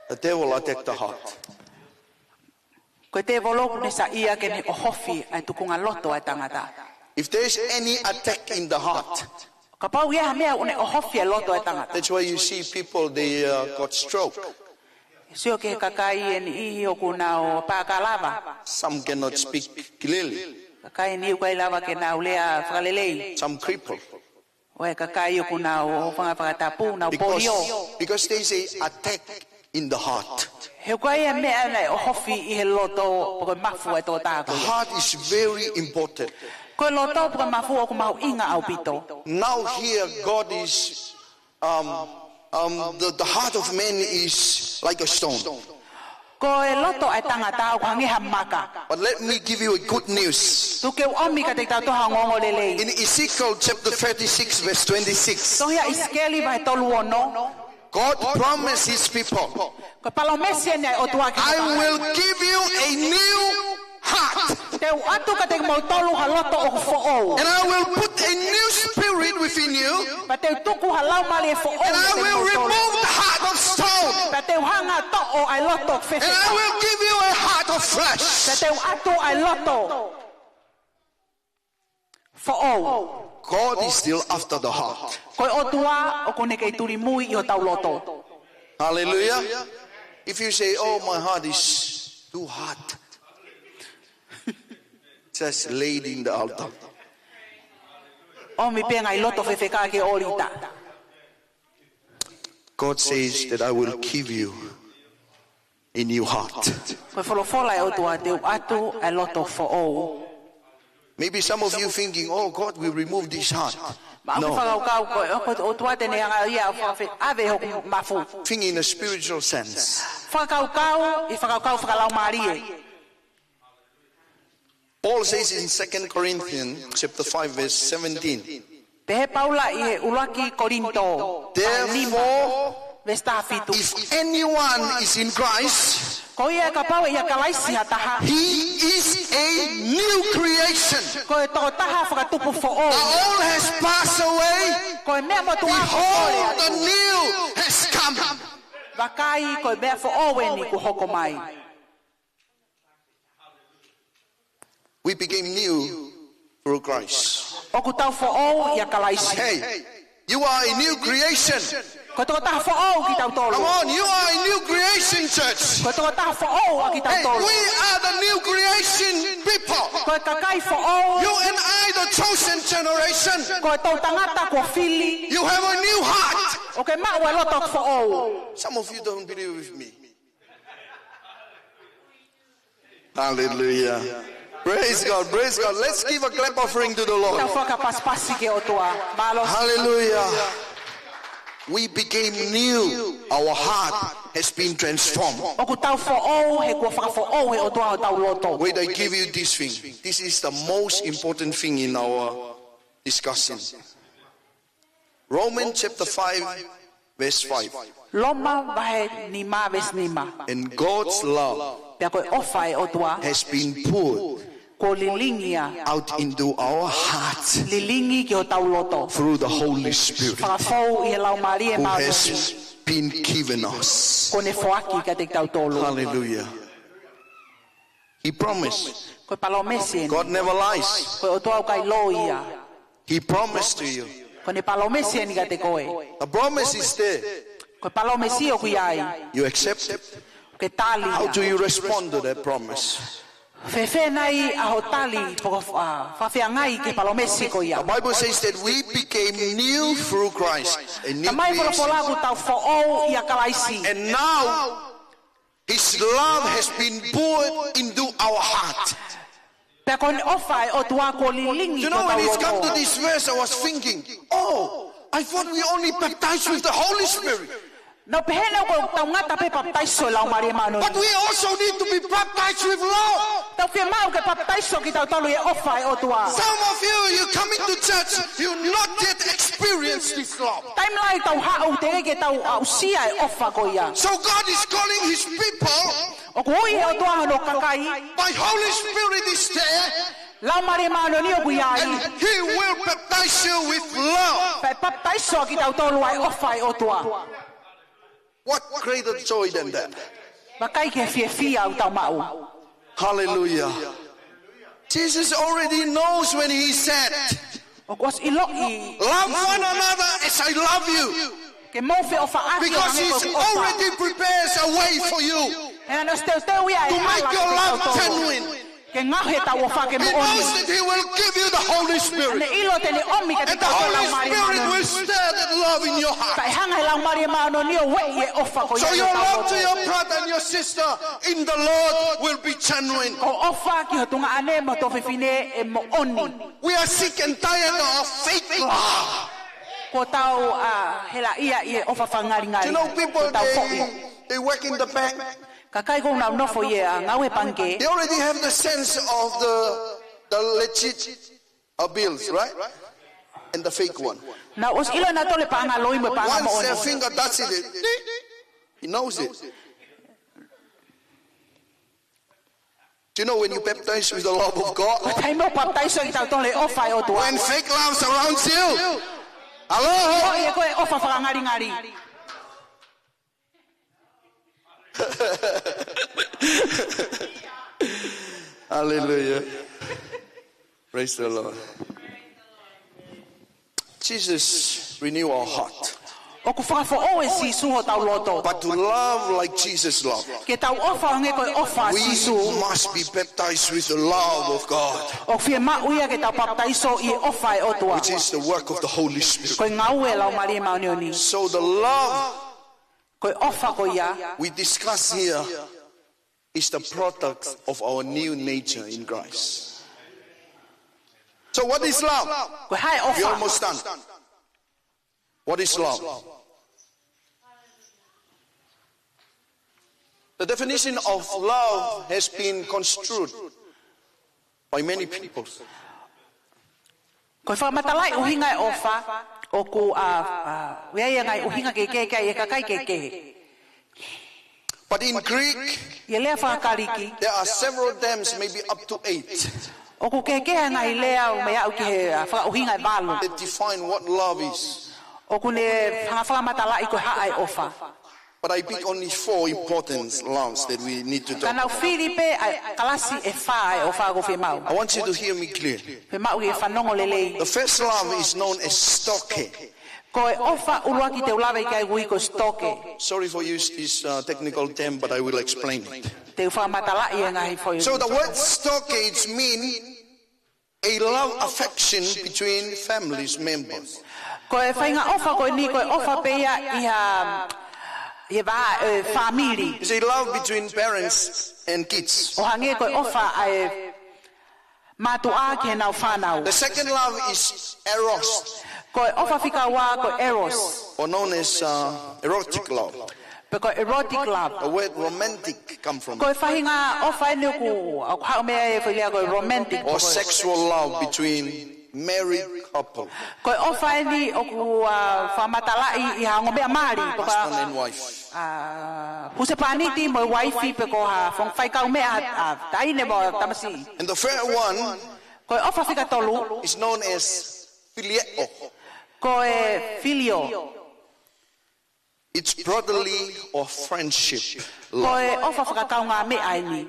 the devil attack the heart. Ko te volo ne sa ia ke ne o hofi ai tukunga loto e tangata. If there is any attack in the heart, Ka pau ia mea o ne o hofi e loto e tangata. that's why you see people, they got stroke. Sio ke kakai e ni I o kuna o pakalava. Some cannot speak clearly. Kakai ni ukai lava ke na ulea whakalelei. Some cripple. O e kakai o kuna o whangapakatapu na o polio. Because there is an attack in the heart. He ukai e mea nei o hofi I he loto poko mafu e tō tāko. The heart is very important. Ko loto poko mafu o kumau inga au pito. Now here God is, the heart of man is like a stone. Ko e loto e tangata o hangi hamaka. But let me give you a good news. Tu ke omi ka te tautoha ngongo lelei. In Ezekiel chapter 36 verse 26, Tohia iskeli vai tolu ono. God promised his people, Ko palomesi nei o tuaki. I will give you a new heart. Te atu ka te mau tolu ha loto o fo'o. And I will put a new spirit within you. Pa te tuku ha lau mali e fo'o. And I will remove the heart of stone. Pa te hanga to o ai loto fefe. And I will give you a heart of Pa flesh. te atu ai loto. Fo'o. God is still after the heart. Ko o tua o kone kei turi mui I o tau loto. Hallelujah. If you say, oh, my heart is too hot, just lay it in the altar. O mi pe ngai loto fefe ka ke orita. God says that I will give you a new heart. Ko folofola e o tua te atu ai loto fo'o. Maybe some of you thinking, oh, God will remove this heart. No. No. Think in a spiritual sense. Paul says in 2 Corinthians chapter 5 verse 17, therefore, if anyone is in Christ, he is a new creation. All has passed away. Behold, the new has come. We became new through Christ. Hey, you are a new creation. Come on, you are a new creation, church. Hey, we are the new creation people. You and I, the chosen generation. You have a new heart. Some of you don't believe with me. Hallelujah. Praise God, praise God. Let's give a clap offering to the Lord. Hallelujah. We became new. Our heart has been transformed. Wait, I give you this thing. This is the most important thing in our discussion. Romans chapter 5, verse 5. And God's love Pea koe ofa e o tua. has been poured Ko lilingia. out into our hearts Lilingi ki o tauloto. through the Holy Spirit Whakafou I he lau Maria who Manuhi. has been given us. Ko ne foaki ka te tautolo. Hallelujah. He promised. Koe palomesi. God never lies. Koe o toa kai loia. He promised to you. Ko ne palomesi ni ka te koe. The promise is there. Koe palomesi o kui ai. You accept it. Ke tali. How do you respond to that promise? Fefe nai a ho tali. Poko whawhiangai ke palomesi ko ia. The Bible says that we became new through Christ. A new Tamai polo creation. polaku tau fo'ou ia kalaisi. And now His love has been poured into our heart. Pea ko ne ofa e o tua ko lilingi You ko know, when it's come to tauloto. this verse, I was thinking, oh, I thought we only baptized with the Holy Spirit. No pehena ko tau ngata pe baptaiso lau Maria Manuhi. But we also need to be baptized with love. Tau whia mau ke baptaiso ki tau talu e ofa e o tua. Some of you come into church, you not yet experienced this love. Taim lai tau hau te eke tau ausia e ofa ko ia. So God is calling His people. O ko hui e o tua hano kakai. My Holy Spirit is there, Lau Maria Manuhi o kui ai. and He will baptize you with love. Pe baptaiso ki tau talu e ofa e o tua. What greater joy than that? Makai ke fia au tau mau. Hallelujah. Jesus already knows when He said, O kos iloi. love one another as I love you. Ke mofe ofa aki. Because He's already prepares a way for you E ano steu steu ia e to make your love genuine. Ke ngahe tau ofa ke He mo knows oni. that He will give you the Holy Ne Spirit. ilo te ne omi ke te And the tau Holy lau Maria Spirit will Manuhi. stir that love in your heart. Kai hanga lau Maria Manuhi o wei e ofa ko ia. So e your tau love to loto. your brother and your sister in the Lord will be genuine. Ko ofa ki ho tunga ane mo tofe fine e mo oni. We are sick and tired of fake love. Ko tau hela ia i e ofa whangari ngari. You know, people, Ko tau fo'i. they work in the bank. Ka kai ko nau nofo i e a ngau e panke. They already have the sense of the legit bills, right? And the fake one. Na os ilo na tole pa anga loi mo pa anga mo Once their oni. finger touches it, he knows it. Do you know when you baptize with the love of God? Tai mo baptaiso i tau tole ofa e o tua. When fake love surrounds you, Ko hello? e ko e ofa whangari ngari. Hallelujah. Praise the Lord. Jesus, renew our heart. O ku whakafo o e sisu ho tau loto. But to love like Jesus loved, Ke tau ofa o nge ko e ofa we sisu. must be baptized with the love of God, O fie ma uia ke tau baptaiso i ofa e o tua. which is the work of the Holy Spirit. Ko e ngau e lau Maria Manuhi. So the love Ko e ofa ko ia. we discuss here is the product of our new nature in Christ. So what is love? Ko e hae We're ofa. almost done. What is love? The definition of love has been construed by many people. Ko e whamatalai uhinga e ofa. O ku weia ngai uhinga ke ke e kakai ke ke. But in Greek, Ia lea whakariki. there are several terms, maybe up to 8, O ku ke ngai lea o mea au ki he whakauhinga e walu. that define what love is. O ku ne whamatalai ko haa e ofa. But I pick only 4 important loves that we need to talk Ka nau about. Filipe ai kalasi e wha e ofa ko whi I want you to hear me clearly. Whi mau i e whanongo lelei. The first love is known as stoke. Ko e ofa urua ki te ulawe kai gui ko stoke. Sorry for use this technical term, but I will explain it. Te whamatalai e ngahi fo So the word stockades mean a love affection between families members. Ko e whainga ofa ko ni ko e ofa peia i wa family. It's a love between parents and kids. O hange ko e ofa ai matua ke nau whanau. The second love is eros, Ko e ofa whika wā ko eros. or known as erotic love. Pe ko erotic love. The word romantic come from Ko it. e whahinga ofa e ni ku au hao mea e whilea ko e romantic. Or sexual love between married couple. Ko ofa ni o ku whamatalai I hango mea mari. Husband and wife. Husepaniti mo wife pe ko ha Faifekau mea taine mo tamasi. And the third one Ko ofa fika tolu. is known as filieo. Ko filio. It's brotherly or friendship Ko love. ofa whakakaunga me aini.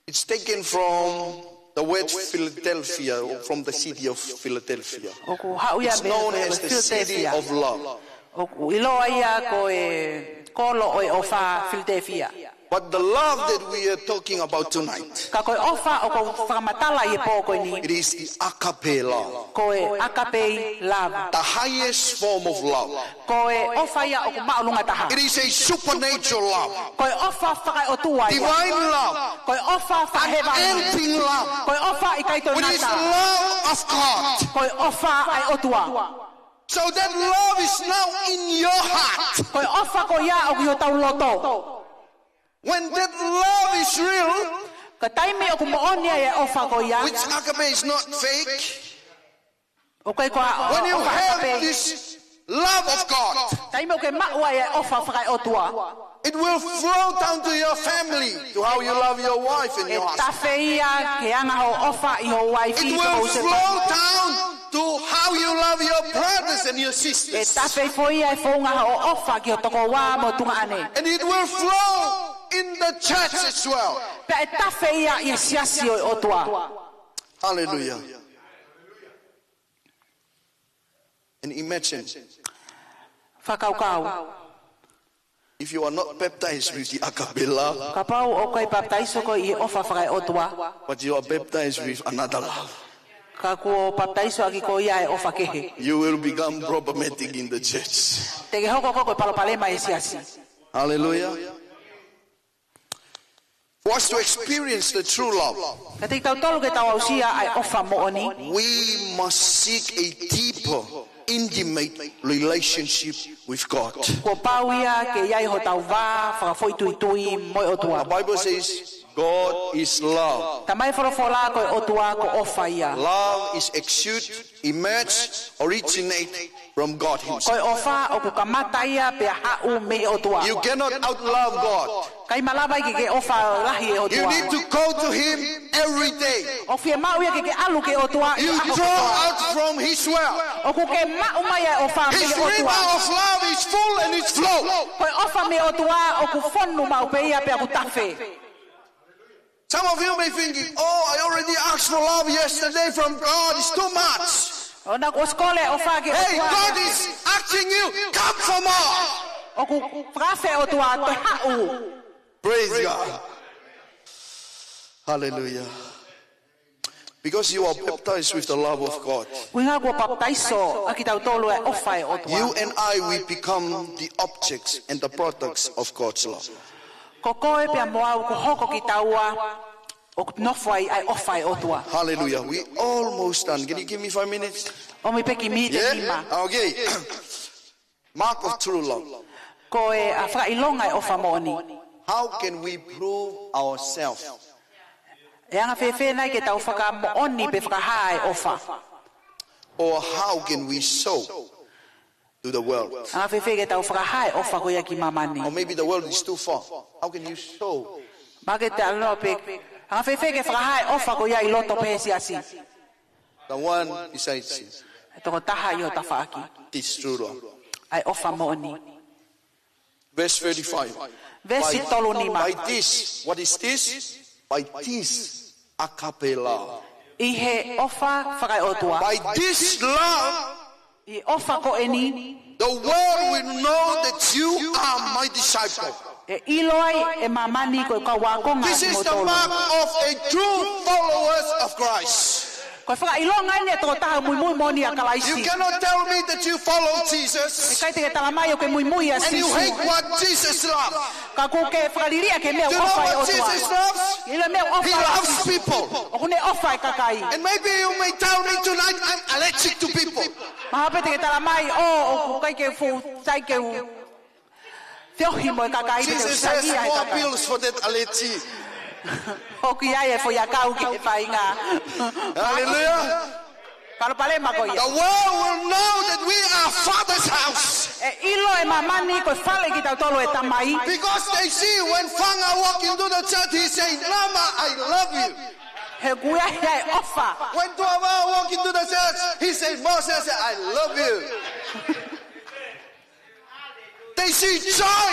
It's taken from the word Philadelphia, or from the city of Philadelphia. It's known as the city of love. Iloa ia ko kolo o ofa Philadelphia. But the love that we are talking about tonight, Ka ko ofa o ko whakamatala I po ko ni. it is the agape love, Ko agape love. the highest form of love. Ko ofa ia o ko maulunga taha. It is a supernatural love, Ko ofa whakai o tua ia. divine love, Ko ofa whahewa. unending love. Ko ofa I kaito It is the nata. love of God. Ko ofa ai o tua. So that love is now in your heart. Ko ofa ko ia o ki o tau loto. When that love is real, Ka taimi o ko moonia ia ofa ko ia. which agape is not fake, O kai ko when you ofa have agape. this love of God, Taimi o ke maua ia ofa whakai o tua. it will flow down to your family, to how you love your wife and E your husband. tafe ia ke anga ho ofa I ho waifi. It will flow down to how you love your brothers and your E sisters. tafe fo ia e whaunga ho ofa ki o toko wā mo tunga ane. And it will flow in the church as well. Pe e tafe ia I siasi o tua. Hallelujah. And imagine Whakaukau. if you are not baptized with the agape love, Ka pau o kai baptaiso ko I ofa whakai o tua. but you are baptized with another love, Ka ko baptaiso aki ko ia e ofa kehe. you will become problematic in the church. Te ke hoko koko palopalema e siasi. Hallelujah. For us to experience the true love, Ka te tau tolu ke tau ausia ai ofa mo oni. we must seek a deeper, intimate relationship with God. Ko pau ia ke iai ho tau wā whakafoi tui tui moi o The tua. Bible says God is love. Tamai wholofola ko o tua ko ofa ia. Love is exude, emerge, originate from God Ko himself. ofa o ku kamata ia pe hau me o tua. You cannot outlove God. Kai malava ki ke ofa lahi e o You tua. need to go to him every day. O fie mau ia ke alu ke o tua. You draw out from his well. O ku ke mau mai e ofa me His o river tua. of love is full and it's flow. Ko ofa me o tua o ku fonu mau pe ia pe aku tafe. Some of you may be thinking, oh, I already asked for love yesterday from God. It's too much. O na ko skole ofa ke o Hey, tua. God is asking you, come for more. O ku frafe o tua to hau. Praise God. Hallelujah. Because you are baptized with the love of God, Kuinga ko baptaiso aki tau tolu e ofa e o tua. you and I, we become the objects and the products of God's love. Ko koe pia moau ko hoko ki taua o nofo ai ofa e o tua. Hallelujah. We almost done. Can you give me 5 minutes? O mi peki mi te lima. Yeah? Okay. Mark of true love. Ko e a whakailonga e ofa mo oni. How can we prove ourselves? E anga whewhe nai ke tau whaka mo oni pe whakaha e ofa. Or how can we show to the world? Anga whewhe ke tau whakaha e ofa ko ia ki mamani. Or maybe the world is too far. How can you show? Ma ke te aloa pe. Anga whewhe ke whakaha e ofa ko ia I loto pe siasi. The one besides you. E toko taha I o tafa aki. This true love. Ai ofa mo oni. Verse 35. Vesi tolu nima. By this, what is this? By this, agape love. I he ofa whakai o tua. By this love, I ofa ko eni. the world will know that you are my disciple. E iloai e mamani ko ka wakonga This is mo the tolu. mark of a true followers of Christ. Ko whakailonga ni e toko taha mui mui moni a You kalaisi. cannot tell me that you follow E Jesus kai te ke talamai o ke mui mui a and you sisu. hate what Jesus loves. Ka ku ke whakaliria ke mea Do you know ofa e o what Jesus tua. loves? Ile mea He ofa e loves sisu. people. O kune ofa e kakai. And maybe you may tell me tonight I'm allergic to people. Mahape te ke talamai o ku kai ke fu sai ke u. Whiohi mo e kakai te Jesus ke has usaia e 4 kakai. pills for that allergy. O ki ai e fo ya kau ki e whainga. Hallelujah. The world will know that we are Father's house. Because they see when Fanga walk into the church, he saying, Lama, I love you. When Tuava walk into the church, he said, Moses, I love you. They see joy.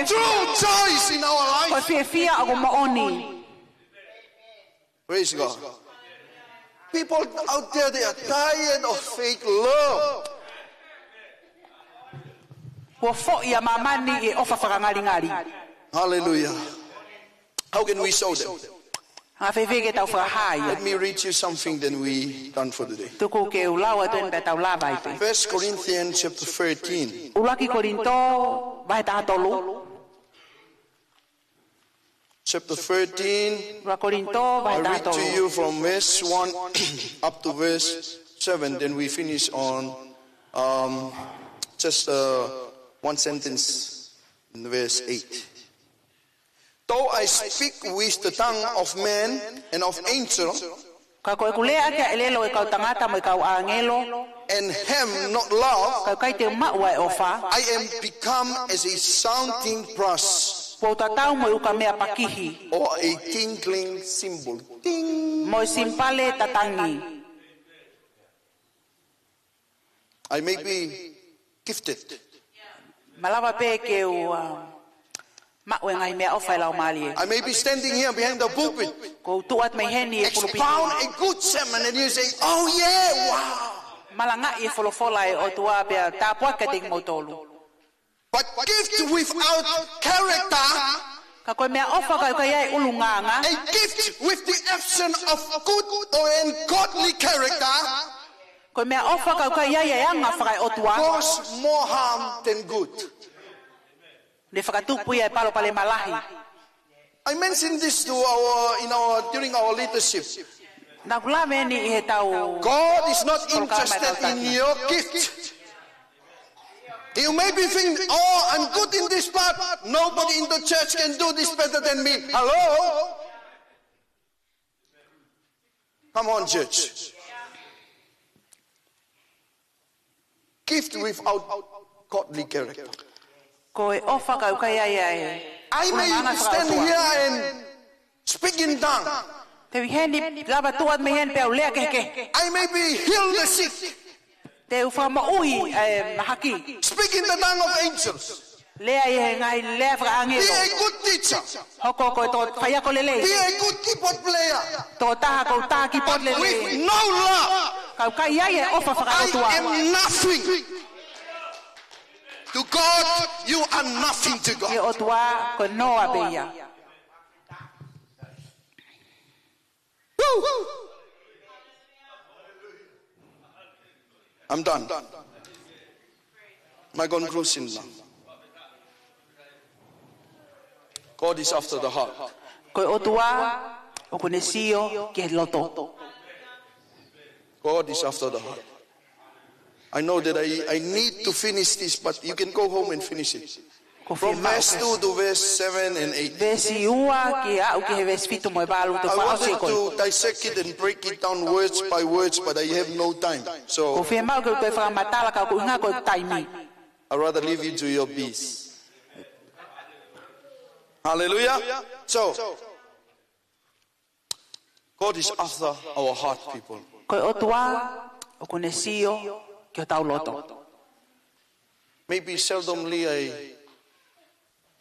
True joy in our life. Praise God. People out there, they are tired of fake love. Hallelujah. How can we show them? Let me read you something, then we done for the day. 1 Corinthians chapter 13. Chapter 13, I read to you from verse 1 up to verse 7, then we finish on just one sentence in verse 8. Though I speak with the tongue of men and of angels, and have not love, I am become as a sounding brass, or a tinkling cymbal. Ding. I may be gifted. I may be standing here behind the pulpit, expound a good sermon, and you say, oh yeah, wow. But gift without character, a gift with the absence of good or ungodly character, cause more harm than good. I mentioned this to during our leadership. God is not interested in your gift. You may be thinking, oh, I'm good in this part. Nobody in the church can do this better than me. Hello? Come on, church. Gift without godly character. I may stand here and speak in tongue. I may be heal the sick. Speak in the tongue of angels. Be a good teacher. Be a good keyboard player. With no love, I am nothing. To God, you are nothing to God. Woo! I'm done. My conclusion now. God is after the heart. God is after the heart. I know that I need to finish this, but you can go home and finish it. From verse 2 to verse 7 and 8. I wanted to dissect it and break it down words by words, but I have no time. So I'd rather leave you to your peace. Hallelujah. So God is after our heart, people. Maybe seldomly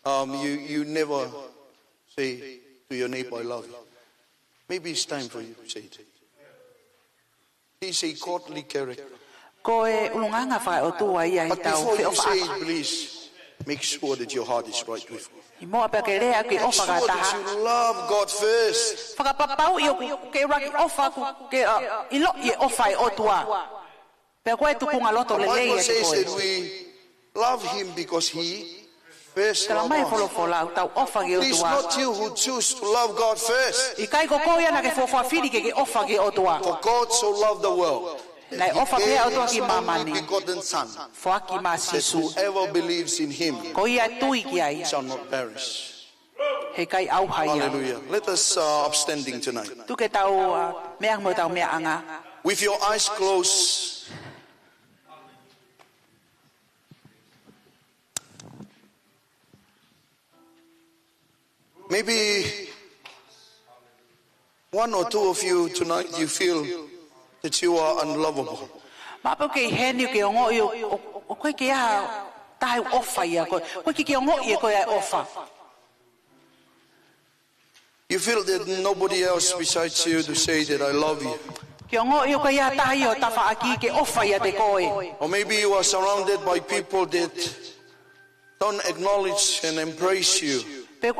you never say to your neighbor, I love you. Maybe it's time for you to say it. He's a godly character. But before you say it, please make sure that your heart is right with me. Make sure that you love God first. The Bible says that we love Him because He first loved us. It is not you who choose to love God first. For God so loved the world that He gave His only begotten Son, that whoever believes in Him shall not perish. Hallelujah. Let us upstanding tonight. with your eyes closed. Maybe one or two of you tonight, you feel that you are unlovable. You feel that nobody else besides you to say that I love you. Or maybe you are surrounded by people that don't acknowledge and embrace you. Or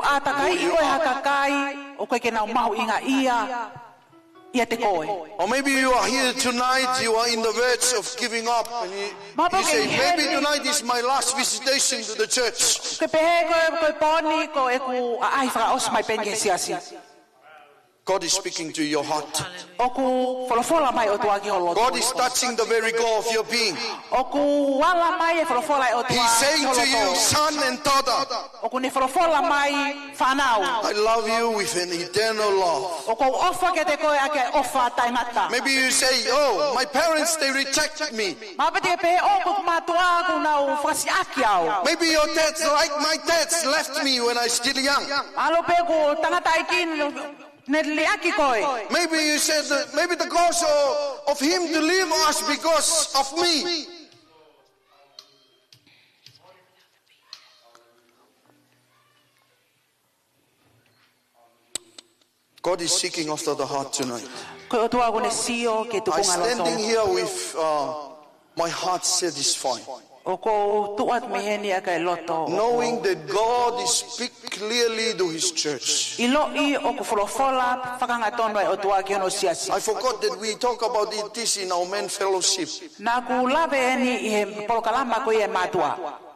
maybe you are here tonight, you are in the verge of giving up, and you say, maybe tonight is my last visitation to the church. God is speaking to your heart. God is touching the very core of your being. He's saying to you, son and daughter, I love you with an eternal love. Maybe you say, oh, my parents, they reject me. Maybe your dads, like my dads, left me when I was still young. Maybe you said that maybe the cause of him to leave us because of me. God is seeking after the heart tonight. I'm standing here with my heart satisfied, knowing that God is speaking clearly to His church. I forgot that we talk about this in our men fellowship.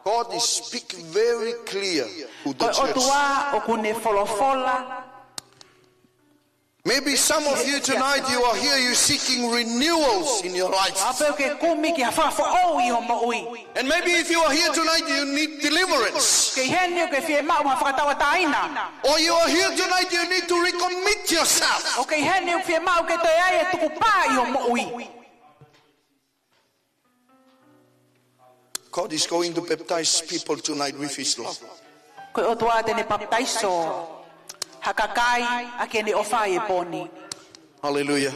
God is speaking very clear to the church. Maybe some of you tonight, you are here, you're seeking renewals in your life. And maybe if you are here tonight, you need deliverance. Or you are here tonight, you need to recommit yourself. God is going to baptize people tonight with His love. Hallelujah.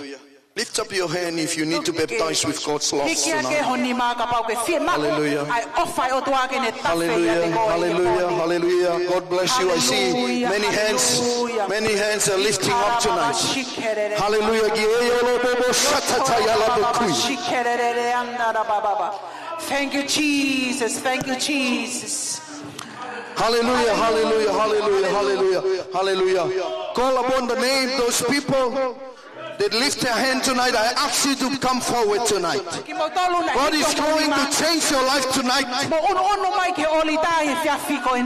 Lift up your hand if you need to baptize with God's love tonight. Hallelujah. Hallelujah. Hallelujah. Hallelujah. God bless you. I see many hands are lifting up tonight. Hallelujah. Thank you, Jesus. Thank you, Jesus. Hallelujah, hallelujah, hallelujah, hallelujah, hallelujah. Call upon the name of those people that lift their hand tonight. I ask you to come forward tonight. God is going to change your life tonight.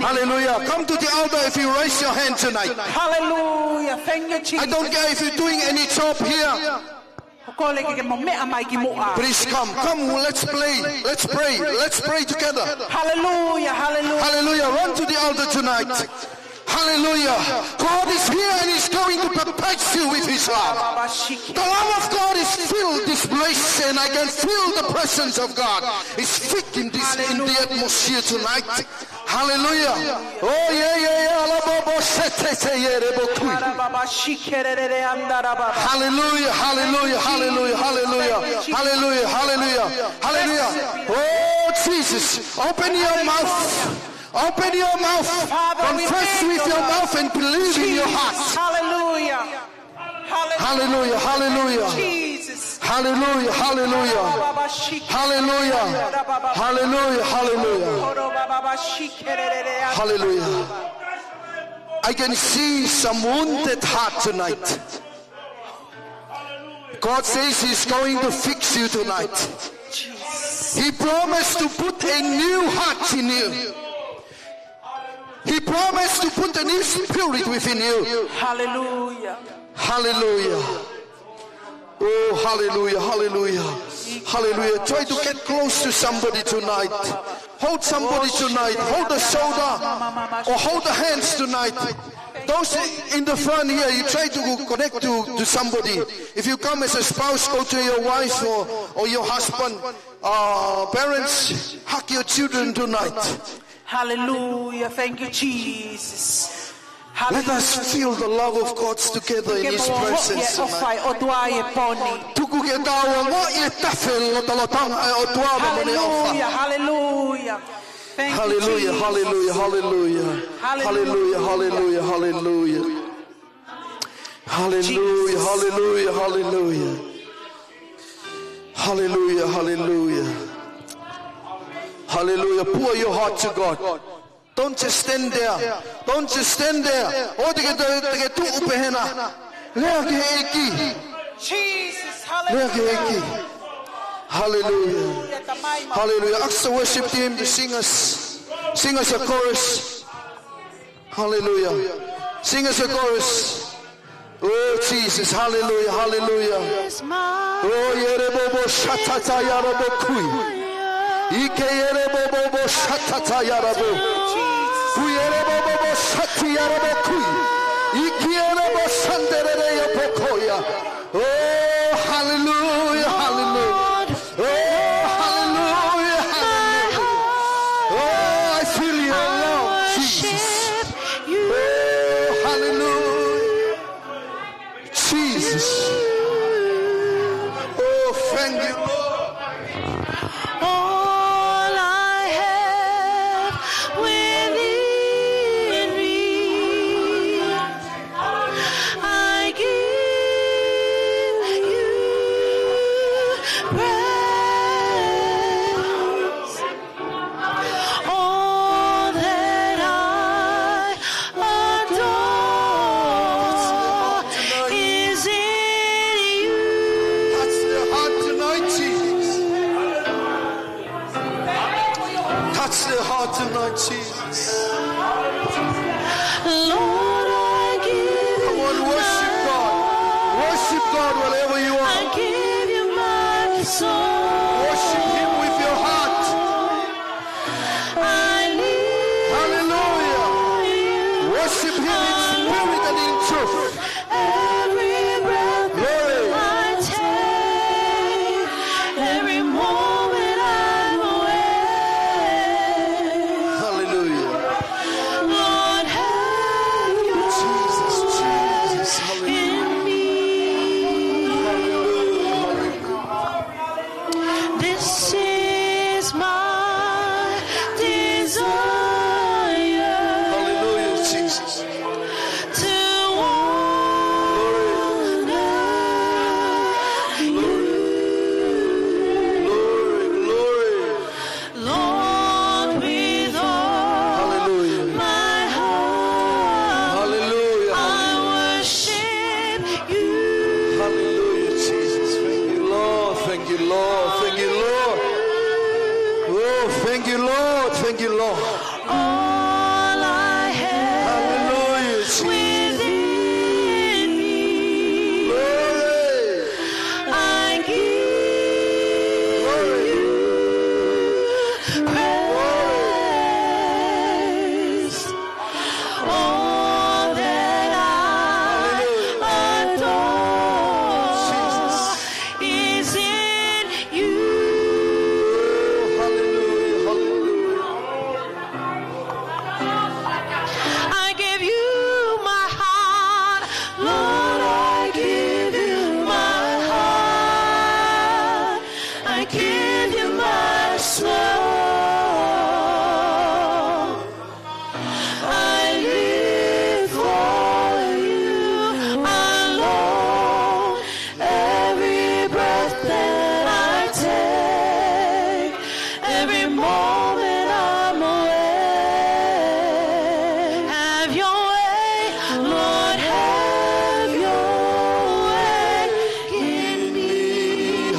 Hallelujah. Come to the altar if you raise your hand tonight. Hallelujah. Thank you, Jesus. I don't care if you're doing any job here. Please come, let's pray together. Hallelujah, hallelujah. Hallelujah, run to the altar tonight. Hallelujah. God is here and He's going to baptize you with His love. The love of God is filled this place, and I can feel the presence of God. It's thick in the atmosphere tonight. Hallelujah. Oh yeah. Hallelujah, hallelujah, hallelujah, hallelujah, hallelujah, hallelujah, hallelujah. Oh Jesus, open your mouth. Open your mouth. Confess with your mouth and believe in your heart. Hallelujah. Hallelujah, hallelujah. Jesus. Hallelujah, hallelujah. Hallelujah. Hallelujah, hallelujah. Hallelujah. I can see some wounded heart tonight. God says He's going to fix you tonight. He promised to put a new heart in you. He promised to put a new spirit within you. Hallelujah. Hallelujah. Oh, hallelujah, hallelujah. Hallelujah. Try to get close to somebody tonight. Hold somebody tonight. Hold the shoulder or hold the hands tonight. Those in the front here, you try to connect to somebody. If you come as a spouse, go to your wife or your husband. Parents, hug your children tonight. Hallelujah. Thank you, Jesus. Let us feel the love of God together in His presence tonight. Hallelujah. Hallelujah. Thank you, Hallelujah, Jesus. hallelujah, hallelujah. Hallelujah, hallelujah, hallelujah. Hallelujah, hallelujah, hallelujah. Hallelujah, hallelujah. Hallelujah. Pour your heart to God. Don't just stand there. Don't just stand there. Jesus, hallelujah. Hallelujah. Hallelujah. Ask the worship team to sing us a chorus. Hallelujah. Sing us a chorus. Oh Jesus, hallelujah, hallelujah. Oh yerebobo shatata yarabo kui. Ike yerebobo shatata yarabo. Kuyerebobo shati yarabo kui. Ike yerebo sanderere yabokoya. Oh hallelujah, hallelujah. Oh hallelujah, hallelujah. Oh I feel your love, Jesus. Oh hallelujah. Jesus. Oh, thank you, Lord. All I have within me, I give you praise. All that I adore is in you. Touch their heart tonight, Jesus. Touch their heart tonight, Jesus. Lord, I give Come on, worship God. Worship God wherever you I are. give you my soul. Worship Him with your heart. I live Hallelujah. Worship Him in spirit and in truth. every breath Glory. I take, every moment I'm awake. Hallelujah. Lord, have your Jesus, Jesus. Hallelujah. in me. This is my desire Hallelujah, Jesus. to honor you, Glory, glory. Lord, with all Hallelujah. my heart. Hallelujah. I worship you. Hallelujah, Jesus. Thank you, Lord. Thank you, Lord. Thank you, Lord. Oh, thank you, Lord. Thank you, Lord. All I have Hallelujah, Jesus. within me, Glory. I give you praise. All that I adore is in you. Hallelujah, hallelujah. I give you my heart, Lord, I give you my heart. I give you my soul. I live for you alone. Every breath that I take, every moment I'm awake. Have your way, Lord, have your way in me.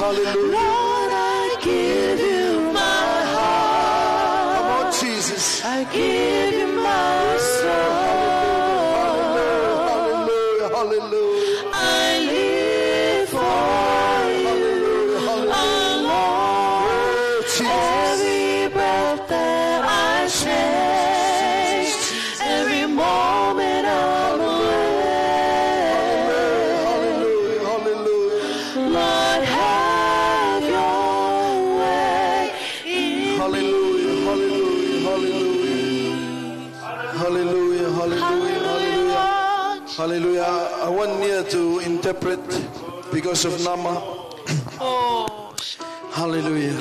Hallelujah. Lord, I give you my heart. Come on, Jesus. I give you my soul. Hallelujah, hallelujah. I live for you alone. Oh, Jesus. Every breath that I take, every moment I'm Hallelujah. I want Nia to interpret because of Nama. Oh, Hallelujah.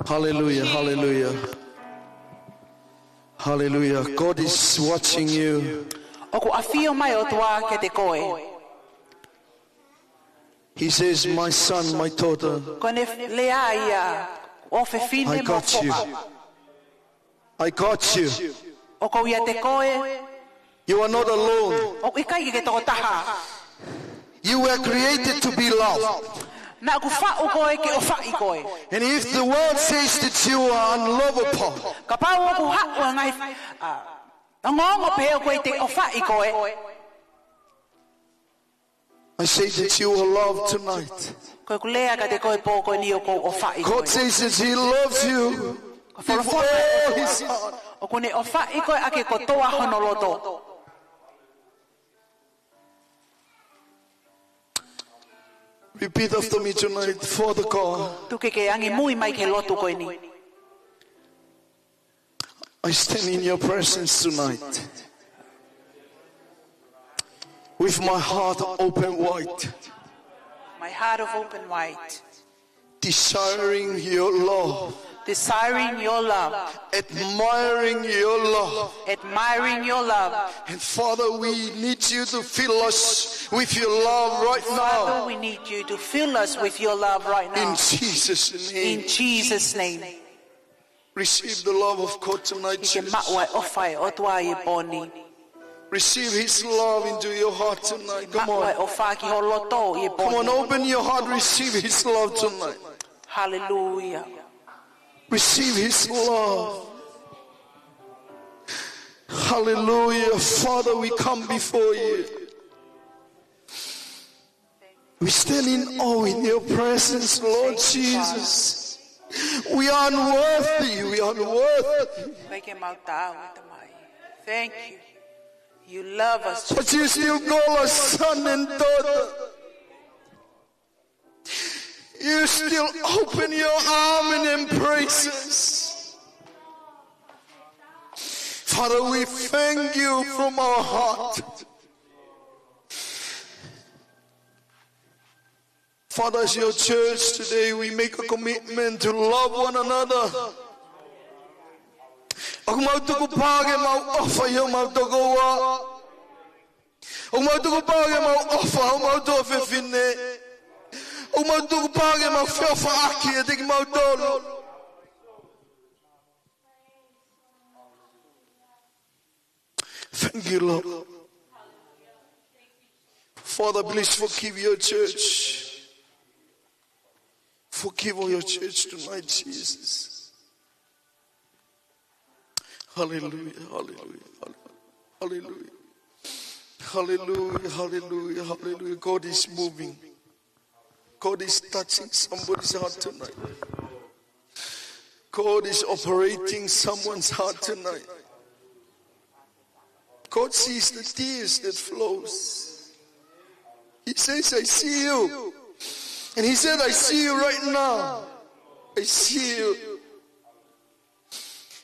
Hallelujah. Hallelujah. Hallelujah. God is watching you. He says, my son, my daughter, I got you. I got you. You are not alone. You were created to be loved. And if the world says that you are unlovable, I say that you are loved tonight. God says that He loves you with all His heart. Repeat after me tonight, Father God. I stand in your presence tonight with my heart open wide. My heart of open wide. Desiring your love. Desiring your love. Admiring your love. Admiring your love. And Father, we need you to fill us with your love right now. Father, we need you to fill us with your love right now. In Jesus' name. In Jesus' name. Receive the love of God tonight, Jesus. Receive His love into your heart tonight. Come on. Come on, open your heart. Receive His love tonight. Hallelujah. Receive His love. Hallelujah. Father, we come before you. We stand in awe in your presence, Lord Jesus. We are unworthy. We are unworthy. Thank you. You love us. But you still call us son and daughter. You still open your arm and embrace us. Father, we thank you from our heart. Father, as your church today, we make a commitment to love one another. Ako mautuko page mau offer yo mautuko wa. Ako mautuko page mau offer o mautuko fefine. Ako mautuko page mau fefa aki etik mautolo. Thank you, Lord. Father, please forgive your church. Forgive all your church tonight, Jesus. Hallelujah, hallelujah, hallelujah, hallelujah, hallelujah, hallelujah. God is moving. God is touching somebody's heart tonight. God is operating someone's heart tonight. God sees the tears that flows. He says, I see you. And He said, I see you right now. I see you.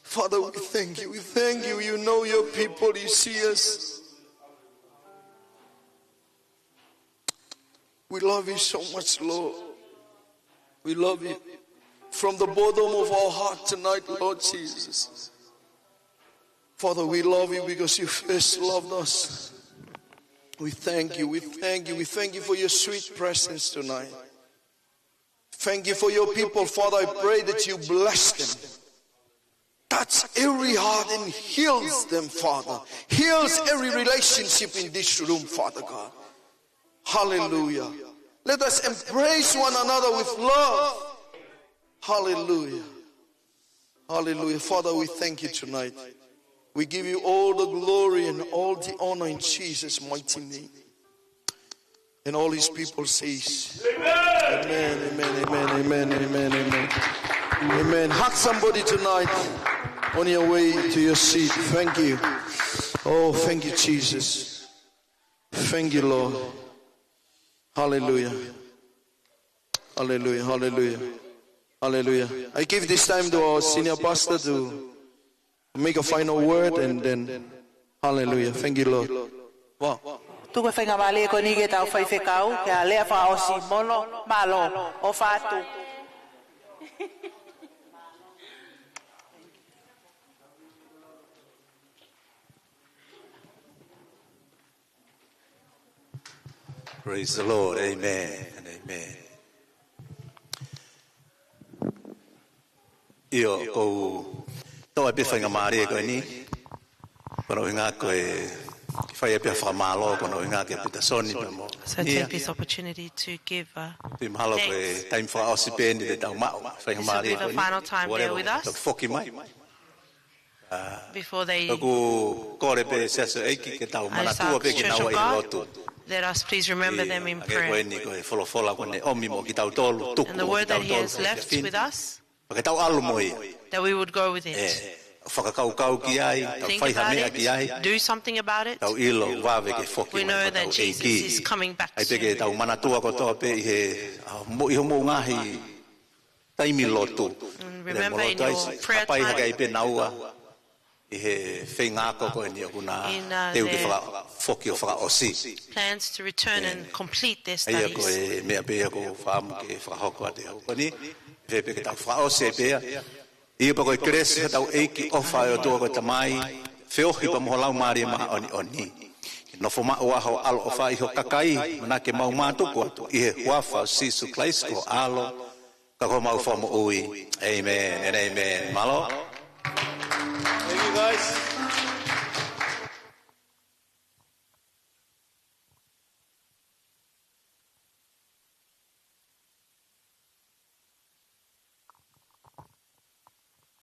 Father, we thank you. We thank you. You know your people. You see us. We love you so much, Lord. We love you. From the bottom of our heart tonight, Lord Jesus. Father, we love you because you first loved us. We thank you. We thank you. We thank you for your sweet presence tonight. Thank you for your people. Father, I pray that you bless them. Touch every heart and heals them, Father. Heals every relationship in this room, Father God. Hallelujah. Let us embrace one another with love. Hallelujah. Hallelujah. Father, we thank you tonight. We give you all the glory and all the honor in Jesus' mighty name. And all His people says, amen, amen, amen, amen, amen, amen. Amen. Hug somebody tonight on your way to your seat. Thank you. Oh, thank you, Jesus. Thank you, Lord. Hallelujah. Hallelujah. Hallelujah. Hallelujah. I give this time to our senior pastor to make a final word, and then Hallelujah. Thank you, Lord. Wow. Tu ko whainga male ko ni ke tau Faifekau, ke a lea whaosi mono, malo, o whātu. Praise the Lord. Amen and amen. Io ko toa pe whainga maare ko ni. Kono inga ko e whai pe whamalo kono inga ke Pitasoni mo. So take this opportunity to give Tim halo ko e time for us pendi de tau mao whainga maare this will be the final time there with us Foki mai. before they Ko kore pe seso eiki ke tau mana tua pe ke nawa I lotu. let us please remember them in prayer. And the word that he has left with us, that we would go with it. Think about it, do something about it. We know that Jesus is coming back soon. And remember in your prayer time, plans to return and complete their studies. Amen and amen. Malo. Thank you guys.